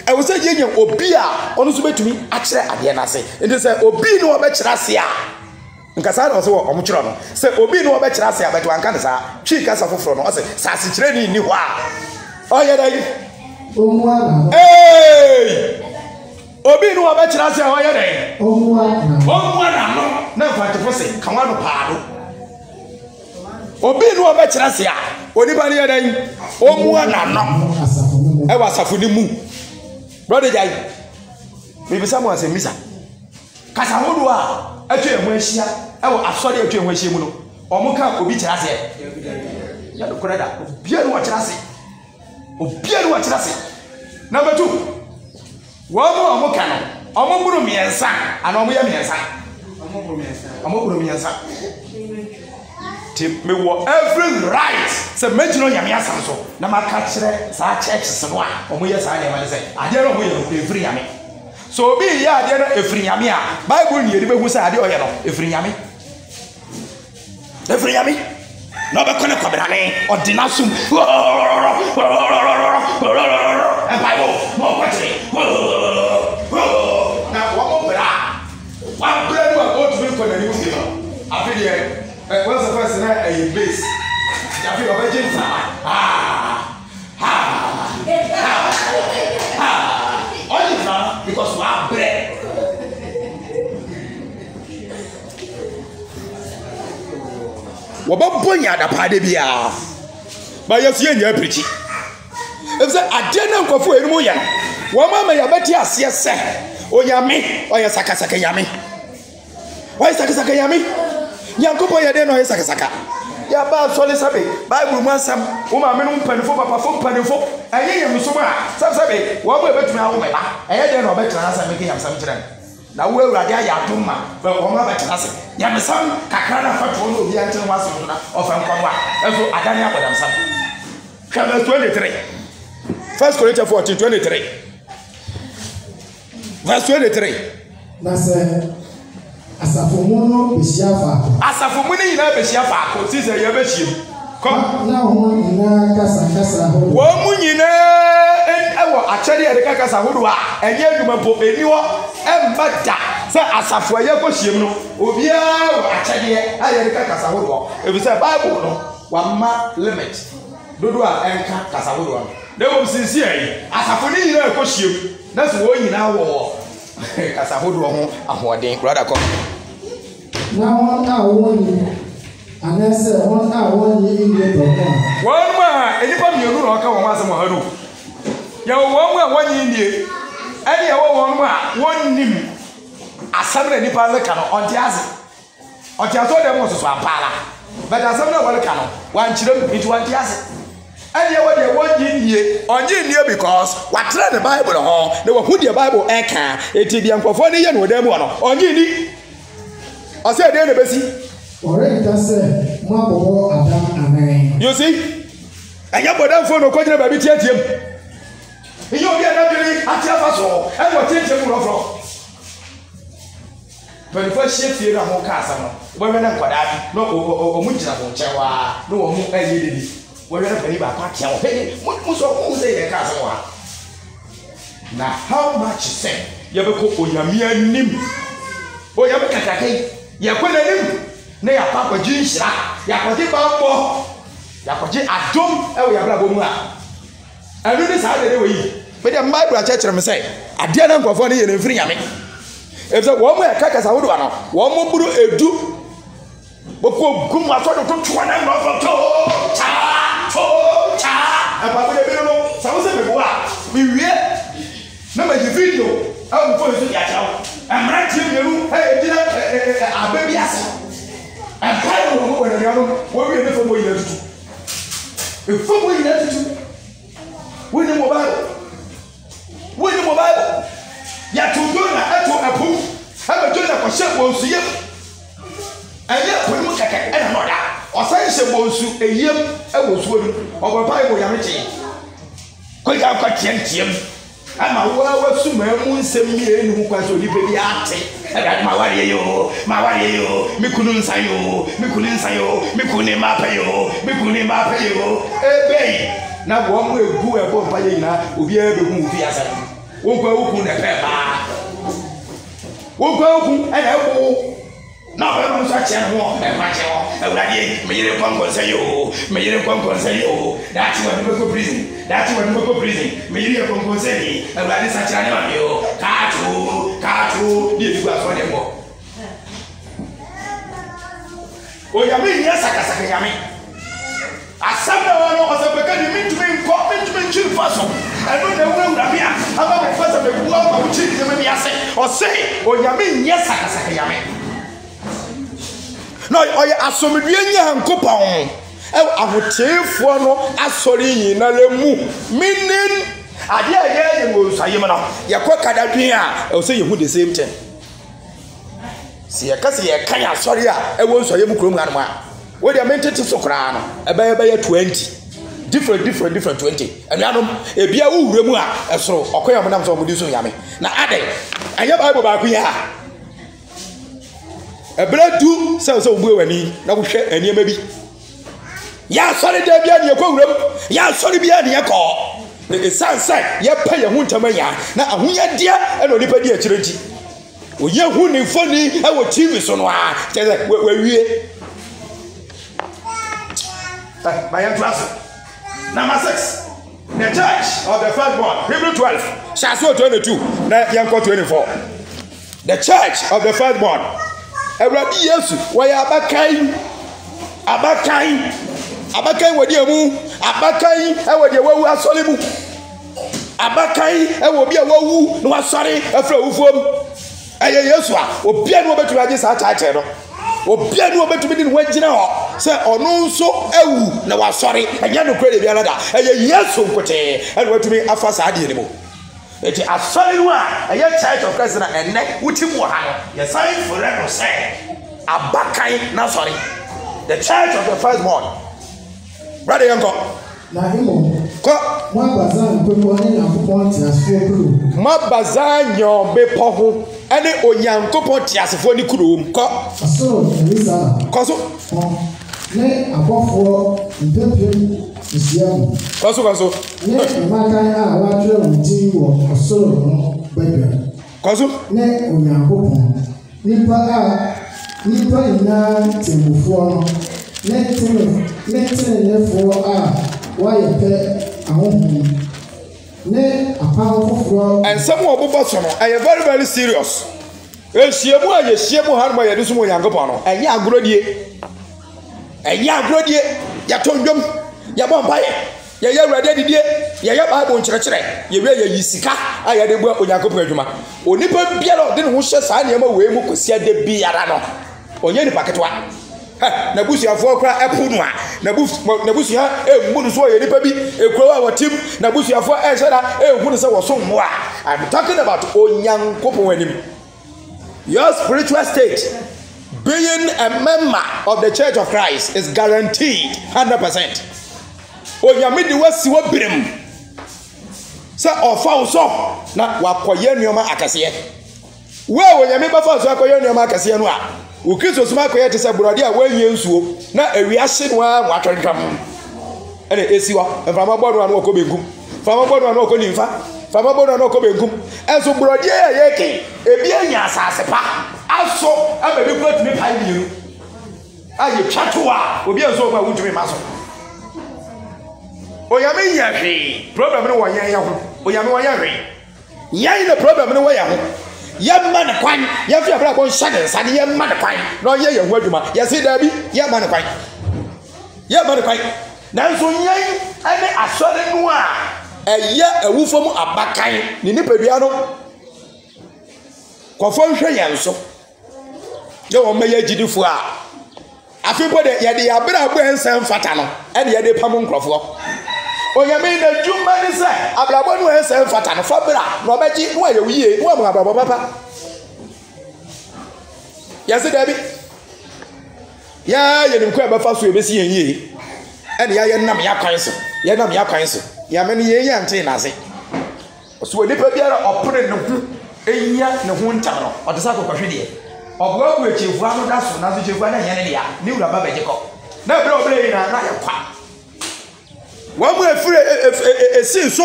ɛwɔ sɛ yɛnya obi a ɔno nso bɛtumi akyerɛ adeɛ no ase nti sɛ obi ne wɔbɛkyerɛ ase a nkasa na ɔsɛ wɔ ɔmo kyerɛ no sɛ obi ne wɔbɛkyerɛ ase a bɛto anka ne saa twi kasa foforɔ no ɔse sɛ asekyerɛ ne nni hɔ a ɔyɛ dɛ obi ne wɔbɛkyerɛ ase a ɔyɛ dɛ ɔmmoa n'ano na mfantefo se kawa no paado obi ne wɔbɛkyerɛ ase a onipa ne yɛ dɛ ɔmmoa n'ano ɛwɔ asafo ne mu brother jai bibisa mo asɛ misa kasa hodo a atwa ɛho ahyia ɛwɔ asɔre atwa ɛho ahyia mu no ɔmo ka obi kyerɛ ase ya do korada obia no wɔkyerɛ ase number 2 wɔn ka no ɔmo buru miɛnsa ana ɔmo yɛ miɛnsa me wɔ every right sɛ mɛgyina onyame asam so na maka kyerɛ saa churches no a ɔmo yɛ saa nneɛma ne sɛ adeɛ no ɔmo yɛ no ɛfiri nyame so obi yɛ adeɛ no ɛfiri nyame a bible ne yɛde bɛhu sɛ adeɛ ɔyɛ no ɛfiri nyame na ɔbɛkɔ ne kɔbrane ɔde n'asom bible ma ɔkɔkyere na wɔmɔ brɛ a wabrɛ no a ɔtumi kɔ n'anim sie no afe deɛ what's the first night a base? Jafi of a gentleman. Only because we have bread. Wababonya da pade bia. Ba yesu enya preach. If say adena nkofo enu ya. Wo mama ya beti ase se. Oyame, oya sakasaka yame. Why sakasaka yame? Yankopo ya deno hesa kasaka ya ba sole sabe bible mu asam wo ma menu mpanifo papa fo mpanifo aye yem so ma sabe wo ba betumi awo meba aye de no betena asam ke yam sam kyerɛ na wo awurade aya adom ma wo ma betena ase ya mesam kakra na fato no obi anten ho asam na ofa nkwanwa eso adane abodam sam Chapter 23 1 Corinthians 14:23 verse 23 na sɛ asafomu no behyia faako asafomu ne nyinaa behyia faako ti sɛ yɛ behiem kɔ na wɔn nyinaa kasa ho wɔn mu nyinaa ɛwɔ akyɛde yɛde kasa hodo a ɛnyɛ adwuma mpo ɛni hɔ ɛmba da sɛ asafo ɛyɛ kɔhyiem no obiara wɔ akyɛdeɛ a yɛde kasa hodo ɛfisɛ bible no wama limit dodo a ɛnka kasa hodo no na wɔn sisi ɛyi asafo ne nyinaa kɔhyiem na so wɔn nyinaa wɔ kasa hodo ho ahoɔden brother kɔ na wɔn a wɔn yi anɛsɛ wɔn a wɔn yi ndie dɔkɔ wɔn mu a enipa mmienu na ɔka wɔn asɛm ɔha no yɛwɔ wɔn mu a wɔn yi ndie ɛne yɛwɔ wɔn mu a wɔn nim asɛm na nipa leka no ɔnte ase ɔdɛm wɔ soso ampaala bɛtɛ asɛm na wɔleka no wankyerɛ mu nti wɔnte ase ɛne yɛwɔ deɛ wɔn yi ndie ɔnye ndie because watrɛ ne bible hɔ na wɔhu deɛ bible ɛka eti deɛ nkɔfoɔ ne yɛ no ɔdɛm wɔ no ɔnye ndi ɔsɛ ɛdeɛ na bɛsi ɔreka sɛ mo abɔbɔ adam amen you see ɛnyɛ bɔdɛmfoɔ na ɔkɔgyina baabi tiatia mu ɛnyɛ obi a nadwene ate afa so ɛne ɔtiatia mu rɔfrɔ mpanimfoɔ ahyia fie no a mo ka asɛm no wɔhwɛ ne nkwadaa bi na ɔmo gyina ho nkyɛn waa na wɔn mo ɛyɛ didi wɔhwɛ ne panin baako atea wɔ hɛ mo so mo sɛ yɛ ka asɛm wɔ ha na how much sɛ yɛbɛkɔ onyame anim onyame kakraka yi yɛkɔ n'anim na yɛakɔ akɔgye nhyira yɛakɔgye bammɔ yɛakɔgye adom ɛwɔ yɛabrabɔ mu a ɛno ne saa deɛ wɔ yi mede bible akyerɛkyerɛ me sɛ adeɛ na nkurɔfoɔ no yɛ no mfiri nyame ɛfisɛ wɔn mu yɛka kasa wodoa no wɔn mu buru edu bɔkɔ gum asɔde to toa na nkurɔfoɔ kyaa ɛpapo de bi no sɛ wo sɛ mebo a mewie na magye video ɛwɔ mfo nso de akyerɛ wo mmeranteɛ mmienu gyina aba bi ase ɛmpae no wɔn wɔ n'anuanom wɔwie ne fam wɔ nyina tutu efam wɔ nyina tutu wɔnni mobile yɛto Jona ɛto ɛpo ɛma Jona kɔhyɛ bɔnsu yam ɛyɛ ɛpo no mu kɛkɛ ɛna n'ɔda ɔsan hyɛ bɔnsu eyam ɛwɔ suo no ɔbɔ pae wɔ nyame kyee ko ya ko tiam ama wa suma mu nsem mie ni kwa so lipe bi ate e ma ware yo mikunu nsayo mikune mapayo ebe na bo mu egu e bo paye na obi e be hu fi asa wo kwa oku na pe ba wo kwa oku e na wo na ba mu sa che no e ma che wo e wurade me yire kwankon say yo that's what we go prison me yire kwankon say e wurade sa che na ma yo kaatu di bi gba so de mo o ya me nya saka nyame asabra wa no asabeka di mintume nchi faso eno na wura bia aba ko fasa be buwa ma uchi de me biase o say o ya me nya saka nyame no oye asomdue nya nkopon e ahotefo no asori yina le mu minin ade aye mo sayem no ye ko kadadwen a o say you the same thing si ye ka se ye kan asori a e wo nsoyem krom na no a wo de mentete sokra no e be 20 different 20 and yanom e bia wo wura mu a esoro okoyam nam so mo di so yame na ade anya bible ba ku ya ebredu se obuwe wani na wo hwe aniema bi ya sori de bia ne ko wuram ya sori bia ne ko e sanse ye pa ye hu ntamanya na ahonya dia e no nipa di akirenti oye hu ne foni e wo tv so no a teze we wie bayan class number 6 the church of the firstborn Hebrew 12 Shaso 22 na yanko 24 the church of the firstborn Ewurade Yesu waya abakan wodi emu abakan e wodi wawu asori mu abakan e wo bia wawu no asori afra wufuom eye Yesu a obia no betumi age sa chaache no obia no betumi di no wagina ho se ono nso awu na wasori enya no kwere bia nada eye Yesu nkote e watumi afa sa ade ni mo eti asori no a eye Church of Christ na enne wutimu ha no ye sign forever say abakan na sorry the church of the firstborn brother yanko na imo ko mwabazan pepo ni Nyankopon tiasefo kuro mwabazan nyobe poho ene Onyankopon tiasefo ni kurom ko asoro elisa ko so ne abofo mpepem isiamu ko so ne makan a wadre wudi wo asoro no bebe ko so ne Onyankopon nipa ina temufo no ne tenefo a waye pe ahohu ne apawofo and some obobo so no I very very serious ehyiemu a yehyiemu harma ye dusu mo Onyankopon no enya agorodie ya tondwom ya bompaye ya Awurade didie ya Bible nkyerɛkyerɛ ye we ya yisika a ya de bua Onyankopon adwuma onipa biara de ne ho hye saa neema we mu kosia de biara no onye ni paketwa na busuafo kra epu no a na busuha embu no so ye nipa bi ekuro a watim na busuafo ehweda ehu no se wo so mo a I'm talking about Onyankopon wanim your spiritual state being a member of the Church of Christ is guaranteed 100%. Onyame di wasi wo birem sa ofa wo so na wakoye nneoma akase we onyame ba fa so akoye nneoma akase no a o Kristo suma akoye te se burade a wanye nsuo na awia hye no a watwantwam ene esiwa mfama bodo anu okobenkum fama bodo anu okonimfa fama bodo anu okobenkum enso burade ya yeke ebi anya asase pa aso abebi kotumi pa biiru aye twatwa obi enso ma wutumi maso Oyame yahwe problem no woyan ya ho oyame woyan hwe yan the problem no woyan ho yamma ne kwan ya fi abra kon shade sane yamma ne kwan no ye yahu adwuma ya se da bi yamma ne kwan nanso yan ane asore no a eye awufom abakan ne nipadua no kofo hwe yan so ye wo meya gidifo a afipo de ye de abra abo ensan fata no ene ye de pam nkrofo Oyame na juma ni se abrabo no ensan fata no fabra no obeji no aye wiye no am abrabo papa ya se dabi ya ye nim ko e ba fa so e besi yen ye ene ya ye nam ya kwan so yame ne ye yante na se so nipa biara opre ne ho enyia ne ho ntam no o de sa kokahwe de oboa ku echefu anu da so na so chefu na nya ne dia ni wura ba beje ko na bre obre na ye kwa wo mu efire esi so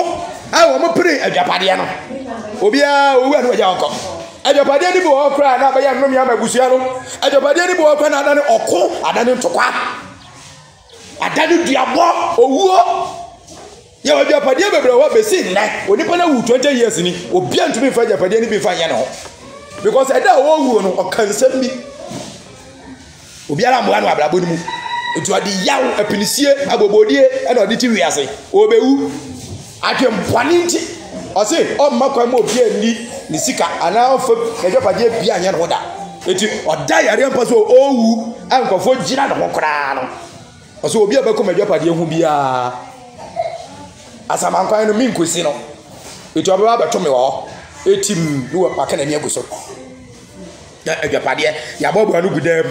ai wo mu pre adwapade no obia owu anu aja onko adwapade ni bo okra na ba ya nnom ya magusua no adwapade ni bo okra na adane oko adane ntokwa adane duabo owuo ya adwapade bebre wo besi nne onipa na wu 20 years ni obia ntumi fa adwapade ni bi fa nya no because eda wo wu no okansam bi obia la mo anu ablabo ni mu etu ade yawo apinisie abobodie e na odi ti wiase obewu atwempani nti ose o makwa ma obi ani ni sika ana ofa adwapade bia anya no da eti oda yare mpa so owu ankofo gira no kora no ose obi abeko adwapade hu bia asamankwan no minkosi no etu ababa beto me wo etim no paka na ni aguso da adwapade ya bobo anu gudam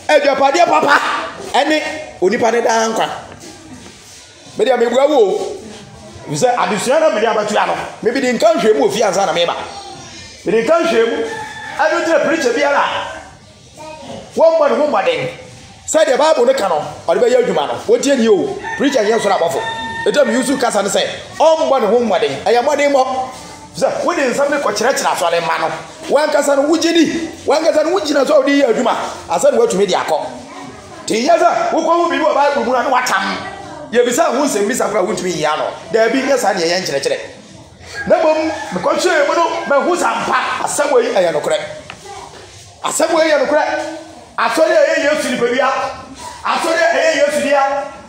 adwapade papa ene onipa ne da nkwa me dia me bua wo bisa adusua na me dia batu ano me bi din kan hwemu ofi ansa na me ba me din kan hwemu adu tre preacher biara won bo ne ho maden say the bible ne ka no ode be ya adwuma no wotie ni o preacher yen so na bofo etam yusu kasa ne say on bo ne ho maden aya maden mo bisa wodi nsam ne ko kire so ale ma no wan kasa no wugidi wan kasa no wugina so odi adwuma asa ne watumi di akọ ti yaza wo ko wo bi wo bible mu na watam ye bisa hu nsem bisa kwa wutumi ya no da bi nyesa ne ye nkyerɛkyerɛ na bom me ko hwe mu no ma hu sampa asɛm yi ɛyɛ no korɛ asɛm yi ɛyɛ no korɛ asɔre ɛyɛ Yesu ni bebia asɔre ɛyɛ Yesu dia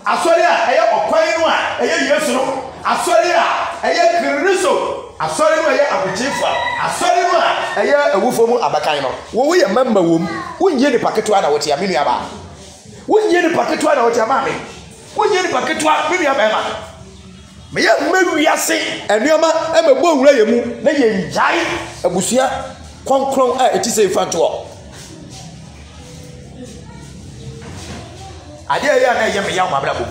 asɔre ɛyɛ ɔkwan no a ɛyɛ Yesu no asɔre ɛyɛ Kristo asɔre no ɛyɛ abuchifa asɔre no a ɛyɛ awufo mu abakan no wo yɛ mamma wom wonye ne paketo na wote amenu aba wonye ne paketo na wote amame wonye ne paketo amenu aba ma me ya mawiase anuama emegbo nwura ye mu na ye njai abusua konkron a etise fanto ade ya na ye me ya mabrabo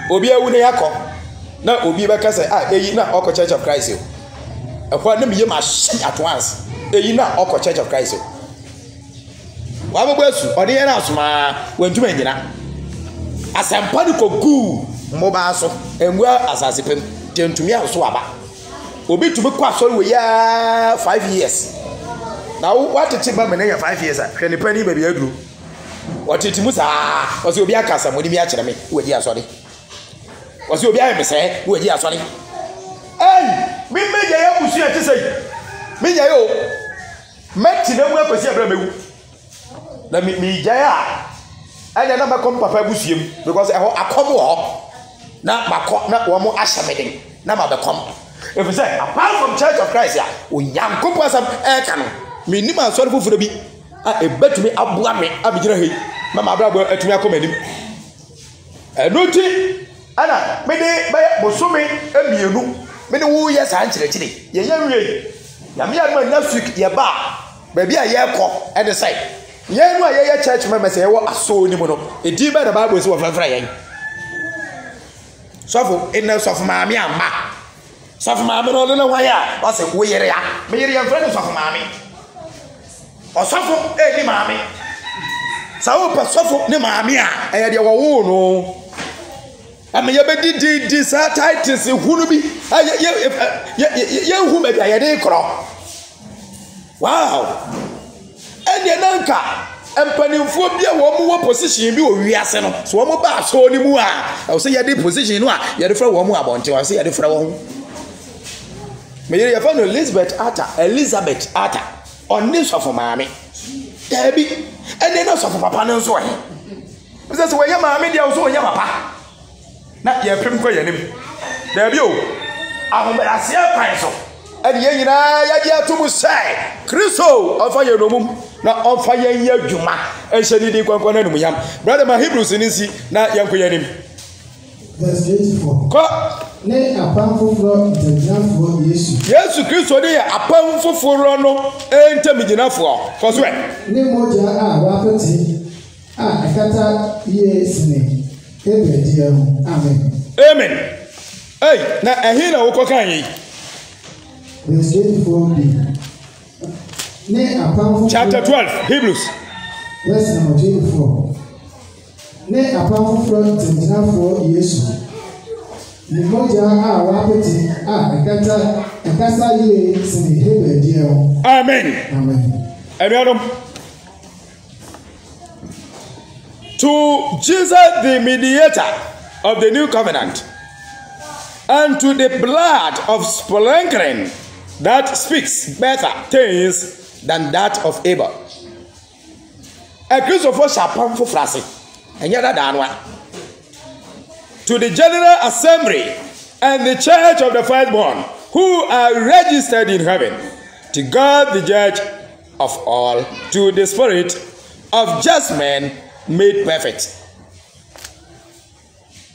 obi awu ne yakọ na obi beka say eyi na oko Church of Christ o ekwa na miye ma at once eyi na oko Church of Christ o wa gbogbo esu ode ye na asoma wantuma ngina asampa ni kogu mmoba so enwa asase pem tentumi aso aba obi tumi kwa so we ya 5 years na what tete ba me na ya 5 years hwe ni pani ba bi aduru otete musa o se obi akasa modi mi a kire me we di asore wasi obi aye mese wo eji asori mi meje ya busu ya tisei mi nya yo meti na mu akosi abra mewu na mi jaya anya na makom papa busiem because eho akom ho na makọ na wo mo ahyameden na mabekom if you say apart from Church of Christ ya onyankopo asam eka no mi nim asori foforo bi a ebetumi aboa me abigina hei mama abra bo atumi akomanim enoti ana me de bosome emienu me de wo ye sa nkyerɛkyerɛ ye ye wie ya me ya ma next week ye ba baabi a ye kɔ e de say ye nu a ye church members ye wo aso ni mu no edi ba da bible se wo frafra yen sofo ina sofo maami amba sofo maami no na waya o se wo yere ya me yere ya frɛ no sofo maami o sofo ni maami sa wo pa sofo ni maami a e de wo wo no ama ye be di sa titles hunu bi ye hu me bia ye de kro wow ene nanka empanimfo bia wo mu wo position bi wo wiase no so wo mu ba so ni mu a o se ye de position no a ye de fra wo mu abonte o se ye de fra wo me ye fa no Elizabeth Ata on this of maami debi ene no so papa no so e se wo ye maami dia wo so wo ye papa na ye pem ko ye nim da bi o ahomerase kwan so ade ye nyina ya dia to mu sai Kristo ofa ye no mum na ofa ye ye dwuma enhyeni di kwankwan na numyam brother ma Hebrews ni si na ye nko ye nim verse 24 ko ne apam foforo ntamiginafo Yesu Kristo ne ye apam foforo no ntamiginafo ko so ne moja a wapete a ekata ye sine Amen. Amen. Hey, na ehina woko kan yi. Verse 24b. Chapter 12, Hebrews. Verse number 24. Ne apam from for Yesu. Ni moja wapeti ekasa ye sini hebe dio. Amen. Amen. Everyone. To Jesus the mediator of the new covenant, and to the blood of sprinkling that speaks better things than that of Abel. A Christopher Shapam for Frasi, and yet Danwa. To the general assembly and the church of the firstborn, who are registered in heaven, to God the judge of all, to the spirit of just men made perfect.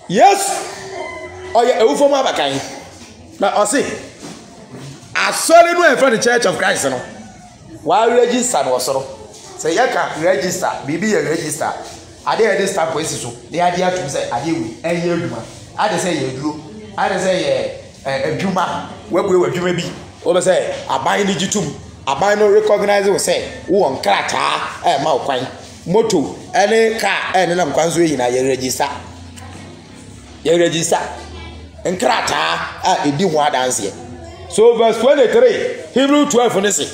Yes. Oh yeah, who from Abakai? But I see. I saw it in front of the Church of Christ. No, why register was so? Say you can register, maybe a register. I did this type of issue. The idea to say I did a year. I just say you do. I just say a Juma. Where we were Juma be. Over say I buy digitum. I buy no recognize or say who on Krata and Mauquine. Moto any car and I'm consuing in a register. You register. And Krata, it didn't want to answer. So, verse 23, Hebrew 12, and say,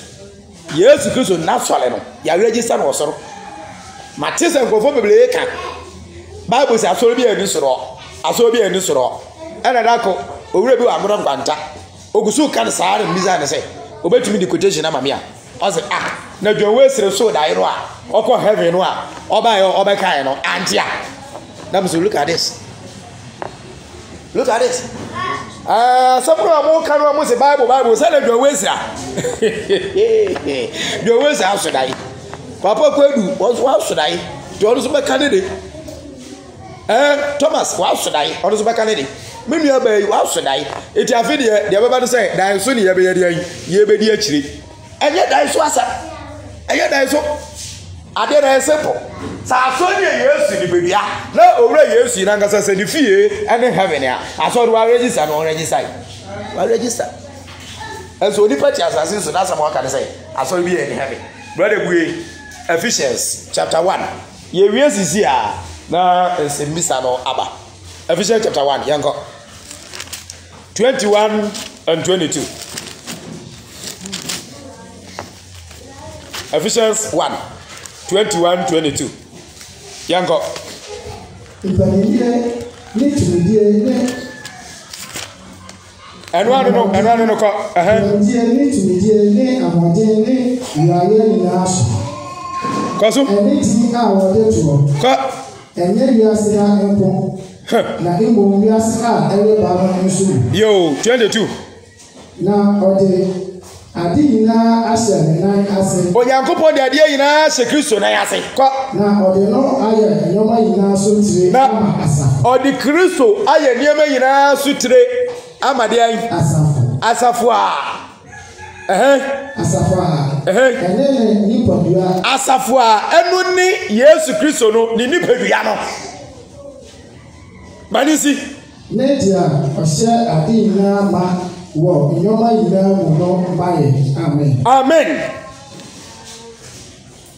yes, because of natural, you register also. Matis and probably can. Bible says, absolutely a nisro, absolutely a nisro. And a daco, Urebu Amram Ganta, Ogusu can say, and Mizan say, obey to me the quotation, Amamia. I said, ah, now your ways are so dire, or call heaven, or by kind, or Antia. Now, so look at this. Look at it. Some more can almost a Bible. Send your ways. Your ways, how should I? Papa Quedu, what should I? To also be candidate. Thomas, what should I? Also be candidate. Many obey, what should I? It's a video, the other say, that is soon you be actually. And yet I saw, and yet I saw. I did a simple. So I saw you years in the baby. No, already years in Angasa said the fee and then heaven. I saw you register and already say. I register. And so the party as I see, so that's what I can say. I saw you be in heaven. Brother, we Ephesians chapter 1. Years is here. Now it's a Missano Abba. Ephesians chapter 1, Yanko 21 and 22. Ephesians 1. 21-22. Yanko. And one no. Yo, 22. Adina ashe na ase. Onyankopon de ade yina ashe Kristo na ase. Na ode no aye nyoma yina so tire ama asafo. Ode Kristo aye nyoma yina so tire ama de ayi. Asafo a. Asafo a. Ene ni podua. Asafo a enu ni Yesu Kristo no ni nipadua no. Manisi. Ne dia oshe adina ma wo nyoma yina mu no baye. Amen. Amen.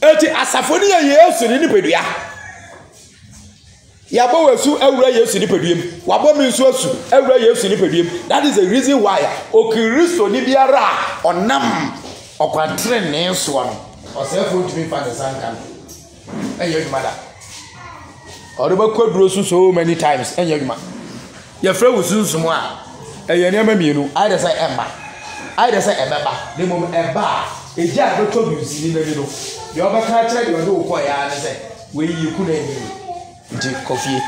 Eti asafo ni Yesu ni nipadua. Yabo wesu ewura Yesu nipaduam. Wabo mi nso asu ewura Yesu nipaduam. That is the reason why okristo ni biara onam okwantre ne nso no. Osefo ntumi fa the sankan. Eyo dwumada. Odoba kwaduro so many times eyo dwuma. Ye fra wusunsumo a eye ne ma mienu. Either say emba. Either say emba. The mom eba eja do to bi usini na ni no. Ye obaka kire de odo ko ya ne say we yi ku na ni. Nti coffee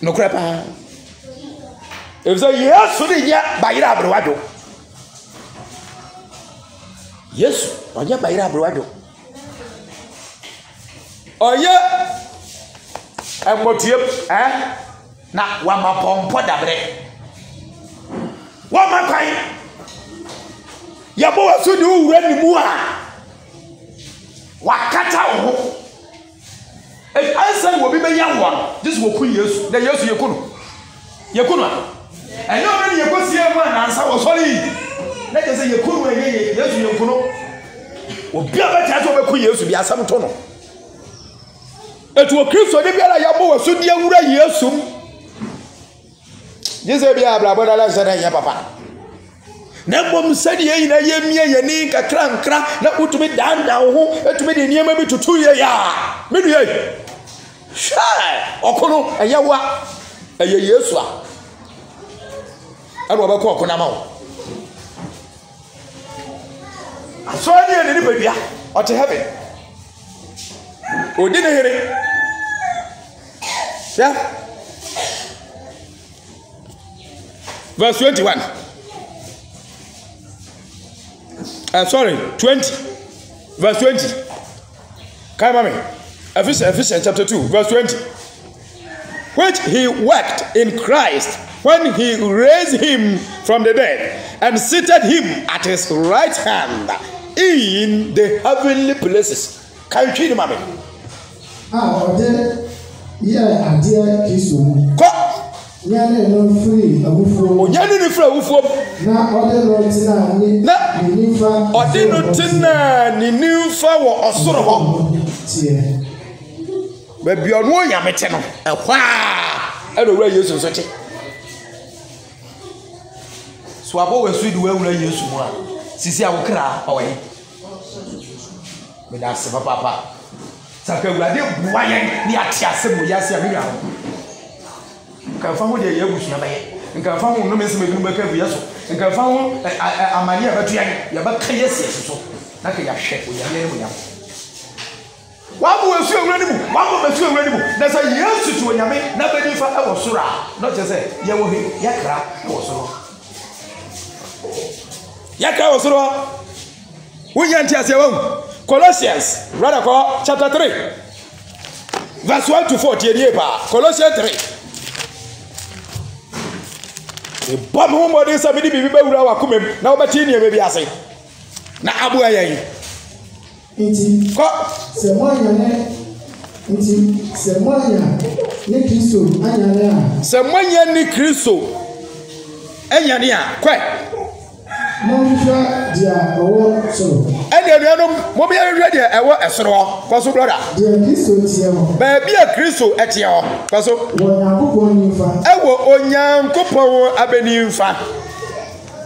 no crepa if say yes ni ya bayira abroado yes onya bayira abroado oye emotie na wa mapompo dabre wa makai ya bo wasu di owura ni mu a wakata wo ansa wo bi be yan won this wo ku Yesu na Yesu yekunu and you already yekosie mu anansa wo sori na je say yekunu eye Yesu yekunu obi abata to be ku Yesu bi asam to no etu o Kristo de biara ya bo waso di awura Yesu Jesus bi abla boda la sana ya papa na mbom sadi yi na yemie ye ni kakra nkra na utumi danda ho etumi de niema bi tutu ye ya medu ye shay okono eyewa eye Yesu a anu obekọ okona ma wo aso ni ni badua ote heaven odi ne here yeah verse 21 20 verse 20 come on Ephesians chapter 2 verse 20 which he worked in Christ when he raised him from the dead and seated him at his right hand in the heavenly places. Can you read mommy? Nyane no free awufo. Onyane ni free awufo. Na ode no tina ni. Na nifa. Ode no tina ni nifa wo osoro ho. Tie. Ba bi ono onyamete no. Ehwa. E do wura Yesu so te. So abo we su di wura Yesu mu a. Sisi a wo kra awai. Me da se papa. Saka wura de buwa yen ni ate asem ya se a mi ya. Nka fa ho de ye busu na baye nka fa ho no me se me bi beka bi yeso nka fa ho amani ya batu yan ya ba ka yesi so na ka ya hwe o ya ne mu ya wa bu esu ewura ni mu wa bu esu ewura ni mu na sa Yesu tu onyame na ba ni fa e wo soro a no je se ye wo he ya kra e wo soro ya kra wo soro wo yan ti ase wo Colossians rather ko chapter 3 verse 1 to 4 tie die pa Colossians 3 bom ho mo de sabi di bibi bewura wa komem na obati ne me bi ase na abu ayan inti ko se moanya ni Kristo anyane a se moanya ni Kristo anyane a kwa mo hwa dia owo so ene anuanom mo bi hwa dia ewo esoro ko so brother dia Kristo tie ho ba bia Kristo etie ho ko so wonyankopon nifa ewo onyankopon abeni mfa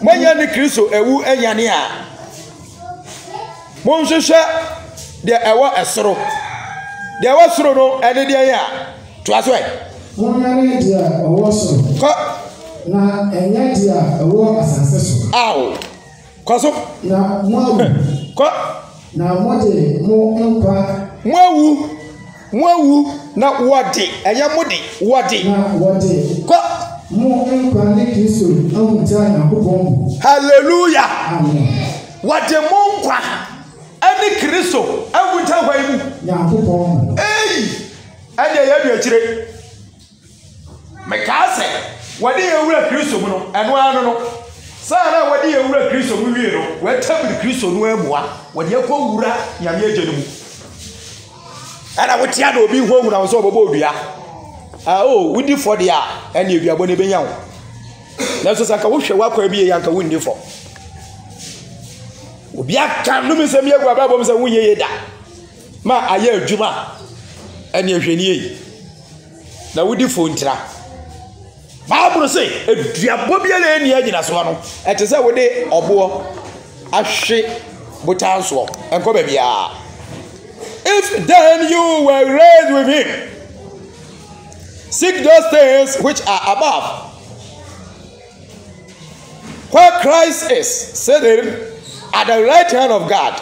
moanya ni Kristo ewu anyane a mo nhwehwe dia ewo esoro dia ewo soro no ene dia ya to aso e wonyane dia owo so ko na enya dia owo asase so aw ko so na mo ko na mode mo empa mwawu na wode enya mode wode na wode ko mo empa ni Kristo amuta yakopon hallelujah amen wode mo nkwa ani Kristo amuta hwan mu yakopon ade ya du akire mekase wode ewura Kristo mu no eno anu no sana wode ewura Kristo mu wie no wetabiri Kristo no amua wode akọ wura nyame agye no mu ana wotia na obi ho na so obobo odua wudi for dia ene eduabo ne benya wo na so saka wo hwe wakwa bi yanka wundi for obi aka no me se me agwa babo me se wo yeye da ma aye adwuma ene ehweni yi na wudi for ntira Bible say eduabo bi ala eni agina so no ete se wode obo ahwe botanso enko ba bia. If then you were raised with him, seek those things which are above, where Christ is sitting at the right hand of God.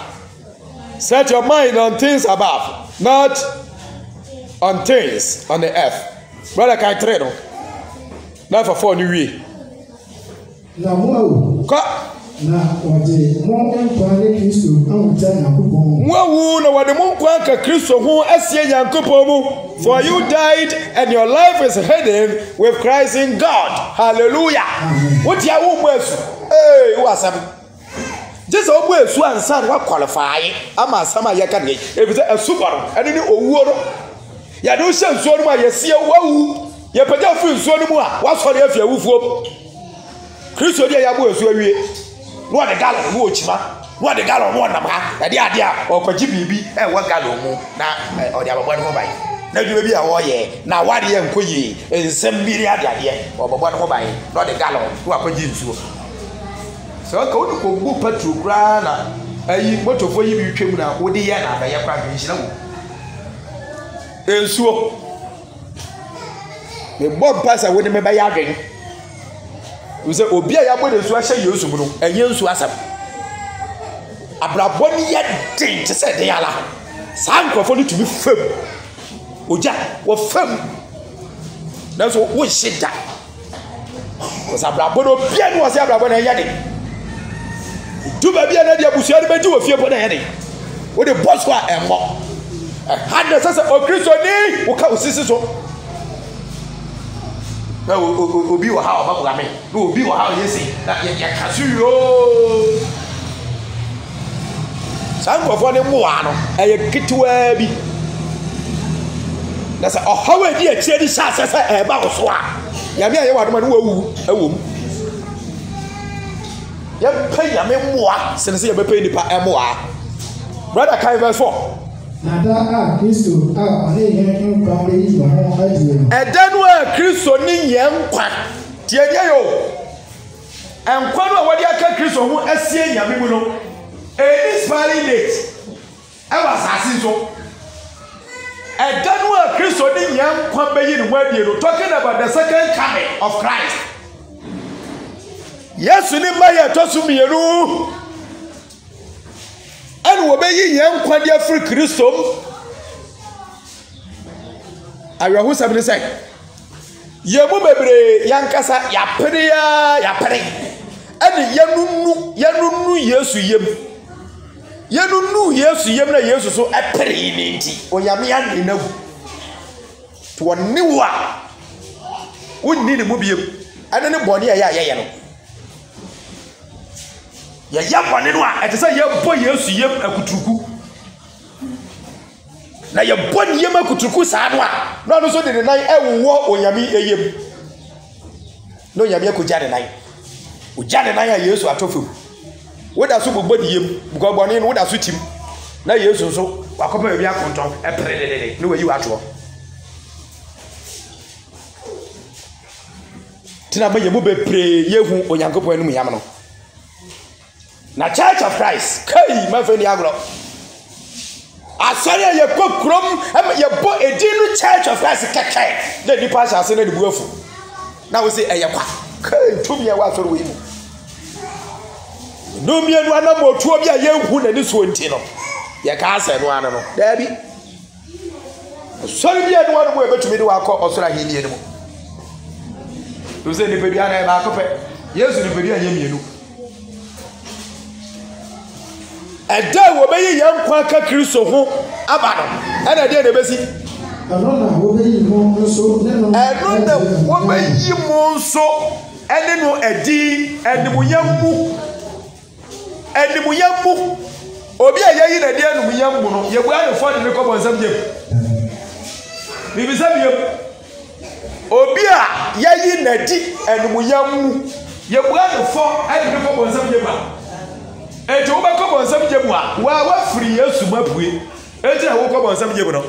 Set your mind on things above, not on things on the earth. Brother, can I trade? Not for 4 new years. na wode mo nkwa ne Kristo amuta yakopon mwawu na wode mo nkwa ka Kristo ho asie yakopon mu for you died and your life is hidden with Christ in God. Hallelujah. What ya wo mwasu wo asam Jesus wo mwasu ansa wa qualify ama asama ya ka ne ebise asubaro ene ni owuo no ya do se nsuo no ma yesie wawu ye pagya fi nsuo no mu a wasɔre afia wufuo Kristo dia ya bo nsuo wie no de gallon no ochima no de gallon no nam ha de ade a okwaji bibi wa gallon mu na o de ababɔ no ho bai na dwuma bi a wo ye na wade ye nkoyi ensem biri ade ade obabɔ no ho bai no de gallon no akwaji nsuo so ka wo ko bu petrol kra na ayi motofo yi bi twem na wo de ye na abaye kra bi nhira wo ensuo me bob pasa wo de me ba ya adwen wo se obi a ya bo de nsuo ahye Yesu mu no enye nsuo asam abrabɔ ni ye den te se de yala san krofo no tumi fam oja wo fam na so wo shida wo sa abrabɔ no bia no wo se abrabɔ na ye de tu ba bia na de abusuare beji wo fie bo na ye de wo de boss kwa emmo hadde sasa o Kristo ni wo ka osisi so na obi wo ha oba bugame no obi wo ha yesi na ya kasu yo sankofo ne moa no eye kitwa bi na sa ohawe di akire di sha sasa e ba wo so a ya me aye wadoma no wawu awom ya pe ya me moa sense ya be pe nipa e moa brother kai verse 4 Nada Kristo ane yen nkwa le yi ho adie. Edanu Kristo ni yen nkwa. Tienye yo. Enkwa no wodi aka Kristo ho asie nyame mu no. Eni spari date. E was asin so. Edanu Kristo ni yen nkwa beyi ni wadie no, talking about the second coming of Christ. Yesu ni maye tosu mienu. And obeyi yen kwa dia free Kristo ayo hu sabine sai yemu bebre yankasa ya pere and yanunu Yesu yem na Yesu so epere ni nti oyame ya ni nagu to woni wa wonni ni mu biem ane ne bone ya no ya bone no a etese ya bo Yesu yem akutuku na ya bone yem akutuku saa no a no so de nan ewwo onyame eyem no nyame akogya de nan ogya de nan ya Yesu atofem woda so bobodi yem buko bone no woda so tim na Yesu so wakopa bi akonton eprelelele no wayi wato tina ba yemu bepre yehu onyankopon anu yam no na Church of Christ kai mafeni agro asori ye kokrom ye bo edinu Church of Christ keke the di pastor ase na di buafu na we say eyekwa kai tumi ye wa sori we mu no mienu anam otuo bi a ye hu na ni so nti no ye ka ase no anu no da bi sori bi enu anu mo ebetumi di wa akọ osoro ahini enu to say ni pe bia na ba akọpe Yesu ni pe bia ye mienu eda wo beyi yankwa ka Kristo ho abano ena de na besi Anona wo beyi mo nso ne no enona wo beyi mo nso ene no edi enimuyammu obi a yayi na de enimuyammu no ye bu anefo de ne ko bonsam jem bibi sabiyem obi a yayi na di enimuyammu ye bu anefo ade ne ko bonsam jem a ejo wo ba ko bonsam jem a wa free Yesu mabue eji na wo ko bonsam jem no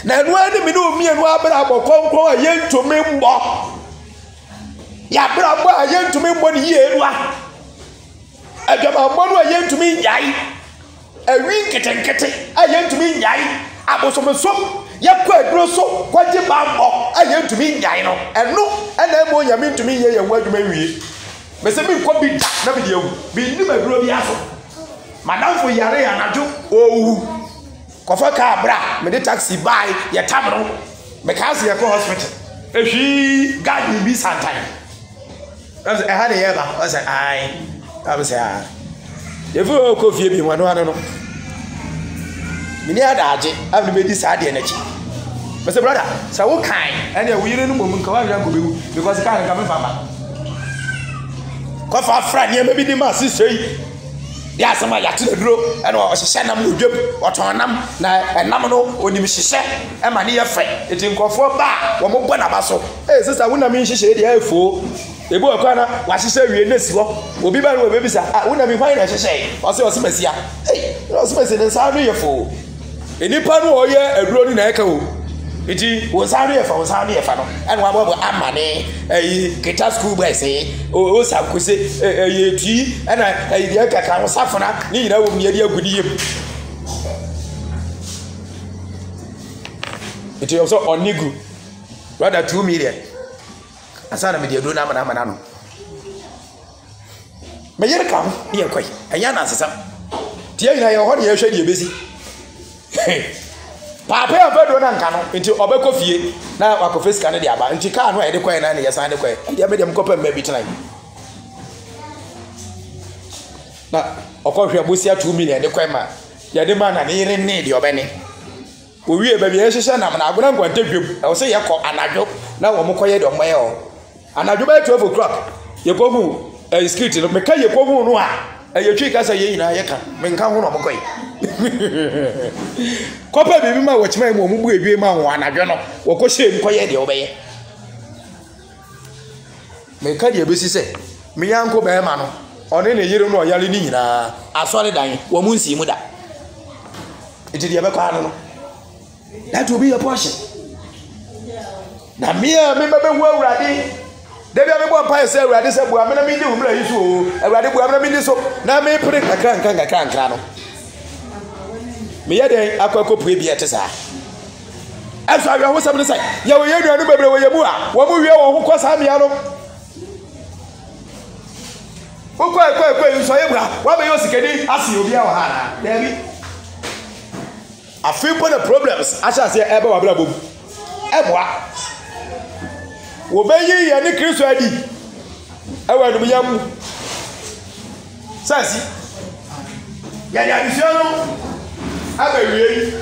na enu ani mi no mi enu abra abokonkon a yentumi mbo ya bra mbo a yentumi mbo ni ye enu a adama mbo no a yentumi nyai ewi nketenkete a yentumi nyai abosomeso yakọ aduro so kwaje ba mbo a yentumi nyai no enu ena mo nyame ntumi ye ye wadwuma wie mese mi ko bi da na bi de ewu bi ni maduro bi aso madam fo yare ya najo owu kofa ka bra me de taxi buy ya tamro me ka se ya ko hospital ehwi gadi bi santan am se ha de ye ba o se ai am se ah ye fu ko fie bi wano ano no me ni adaje am de be di sa de na chi me se brother sa wo kan ene ya wuyire no mom nka wa hwa ko bewu because kan ka me fa ba kofa fra ni me bi di ma sisei de asama ya te duro ene o hyehyɛ nam no dwam ɔtɔn nam na ɛnam no onim hyehyɛ ɛma ne yɛ fɛ eti nkɔfo ba wo mo bɔ na ba so sister wo na me hyehyɛ de afo ebi okwa na wa hyehyɛ wie na si hɔ obi ba no obi bisa wo na me hwan na hyehyɛ ɔse masia ɔse masia ne sa no yɛ fo enipa no ɔyɛ aduro ni na ɛka o iti wo sa no yɛ fa no ɛna wa bɔ amane kita school boys o sankose tui ɛna de kaka ho safona ni nyina wo ne de agudi yem iti also onigu rather 2 million asana me de aduro na amana no me yere ka ho ne yakwai anya na asesa tie nyina yɛ hɔ ne yɛ hwɛ de ebesi papa ya bedo na nka no nti obekọ fie na wakọ sika ne de aba nti car no a yede kwai na ne yesan de kwai dia me dem kopa mma bi tena na okọ bosia 2 million de kwai ma ya de ma na ne yere ne de obene owie ba bi ye hyehyɛ nam na agona nkwante dwem e wo se ye kɔ anadwo na wo mo kɔye de omoye o anadwo ba 12 o'clock ye ko hu script no me ka ye ko hu no a ye twi ka sa ye nyina ye ka me nka hu no mo kɔye kopa bibi ma wachima mu omubu ewie ma ho anadwo no wokɔ hye nkoye de obeye me ka de ebesi se me yanko be ma no one ne yire no oyale ni nyina asɔre dan wo mu nsi mu da iti de be kwa no that will be your portion na me be hu awurade de bia me bo pa se awurade se bua me na me di humra yi so awurade bua me na me di so na me pere kakra no me yede akwakọ pue bi ete sa aso awe ho sam ne sai ya wo yenu anu bebre wo yemu a wo mu wie wo ho kosa me ya no ko so yebra wa be yo sikedi asi obi a wo ha na bi afi po the problems acha se ebe wa bra bom eboa wo be yi ye ni Kristo adi ewa nu yam sasi ya ya no abewie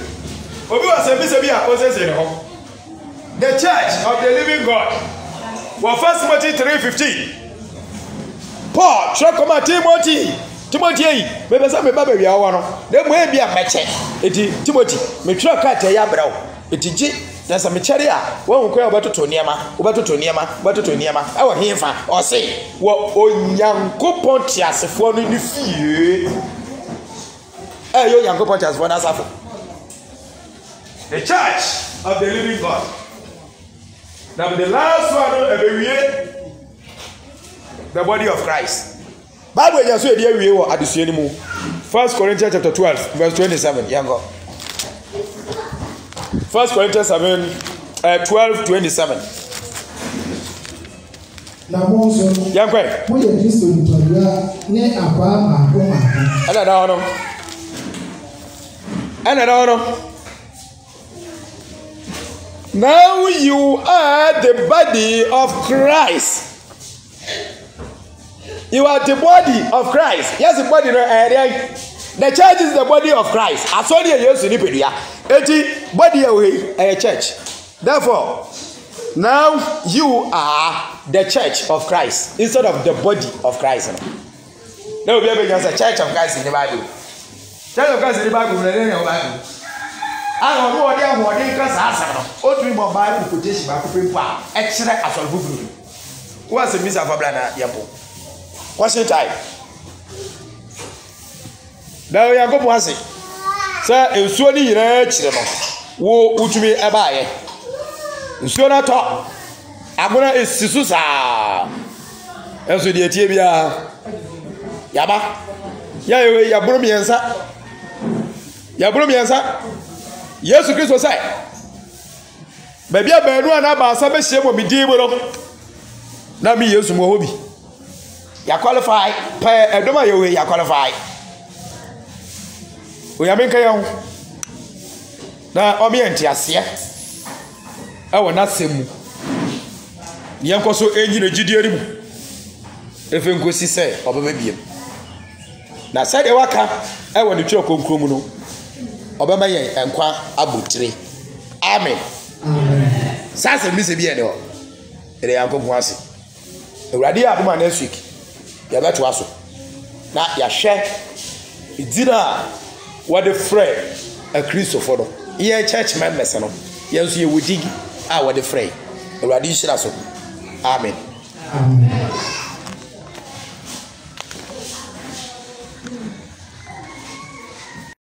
obi was a bia process in home the church of the living God well 1 Timothy 3:15 Paul try come Timothy me be say me ba bia wo no na mo e bia meche eti Timothy me try ka ta ya brawo eti ji na sa me chere a wo nkwa obatoto niema awo hemfa o se wo onyankopon tiasefo no ni fie yo yankopon tiasefo na safo the church of the living God. Now the last one the body of Christ. Bible just say dey we wo adesua ni mu. 1 Corinthians chapter 12 verse 27. Yango. 1 Corinthians 12:27. Na mo so. Yankwe. Mo ye Kristo nitodua ne apa ma ko. Ana da ono. Now you are the body of Christ. You are the body of Christ. Yes, the body no area. The church is the body of Christ. Asori Yesu ni pedia. Eti body away a church. Therefore, now you are the church of Christ instead of the body of Christ. There will be a church of Christ in the Bible. Church of Christ in the Bible. I don't know what they are holding because I said, "Oh, dream of Bible quotation back to people." Extra as well. What's the Mr. Fablana Yapo? Question time. Now, you are going to say, sir, if you are rich, wo utumi ebaye. Nsuo na to. Agona esisu sa. Enso de etie bia. Yaba. Ya yo ya buru miensa. Yesu Kristo sai bebia baanu ana ba asa be hye mo bidin mo no na mi Yesu mo hobi ya qualify pa edoma ye we ya qualify o ya menka ya ho na o me entiase e wona semu ye nkoso enyi na gidie rimu efe nkosi se obaba biem na sai de waka e wona twa konkrom no obama ye enkwa abotire amen sasa mi se bi ene ho ere yankopon ase ewrade adoma next week ya beto aso na ya hwe dira what the frɛ a Christopher no yɛ church members no yɛn nso yɛ wodigi a what the frɛ awurade hyira so amen. Amen.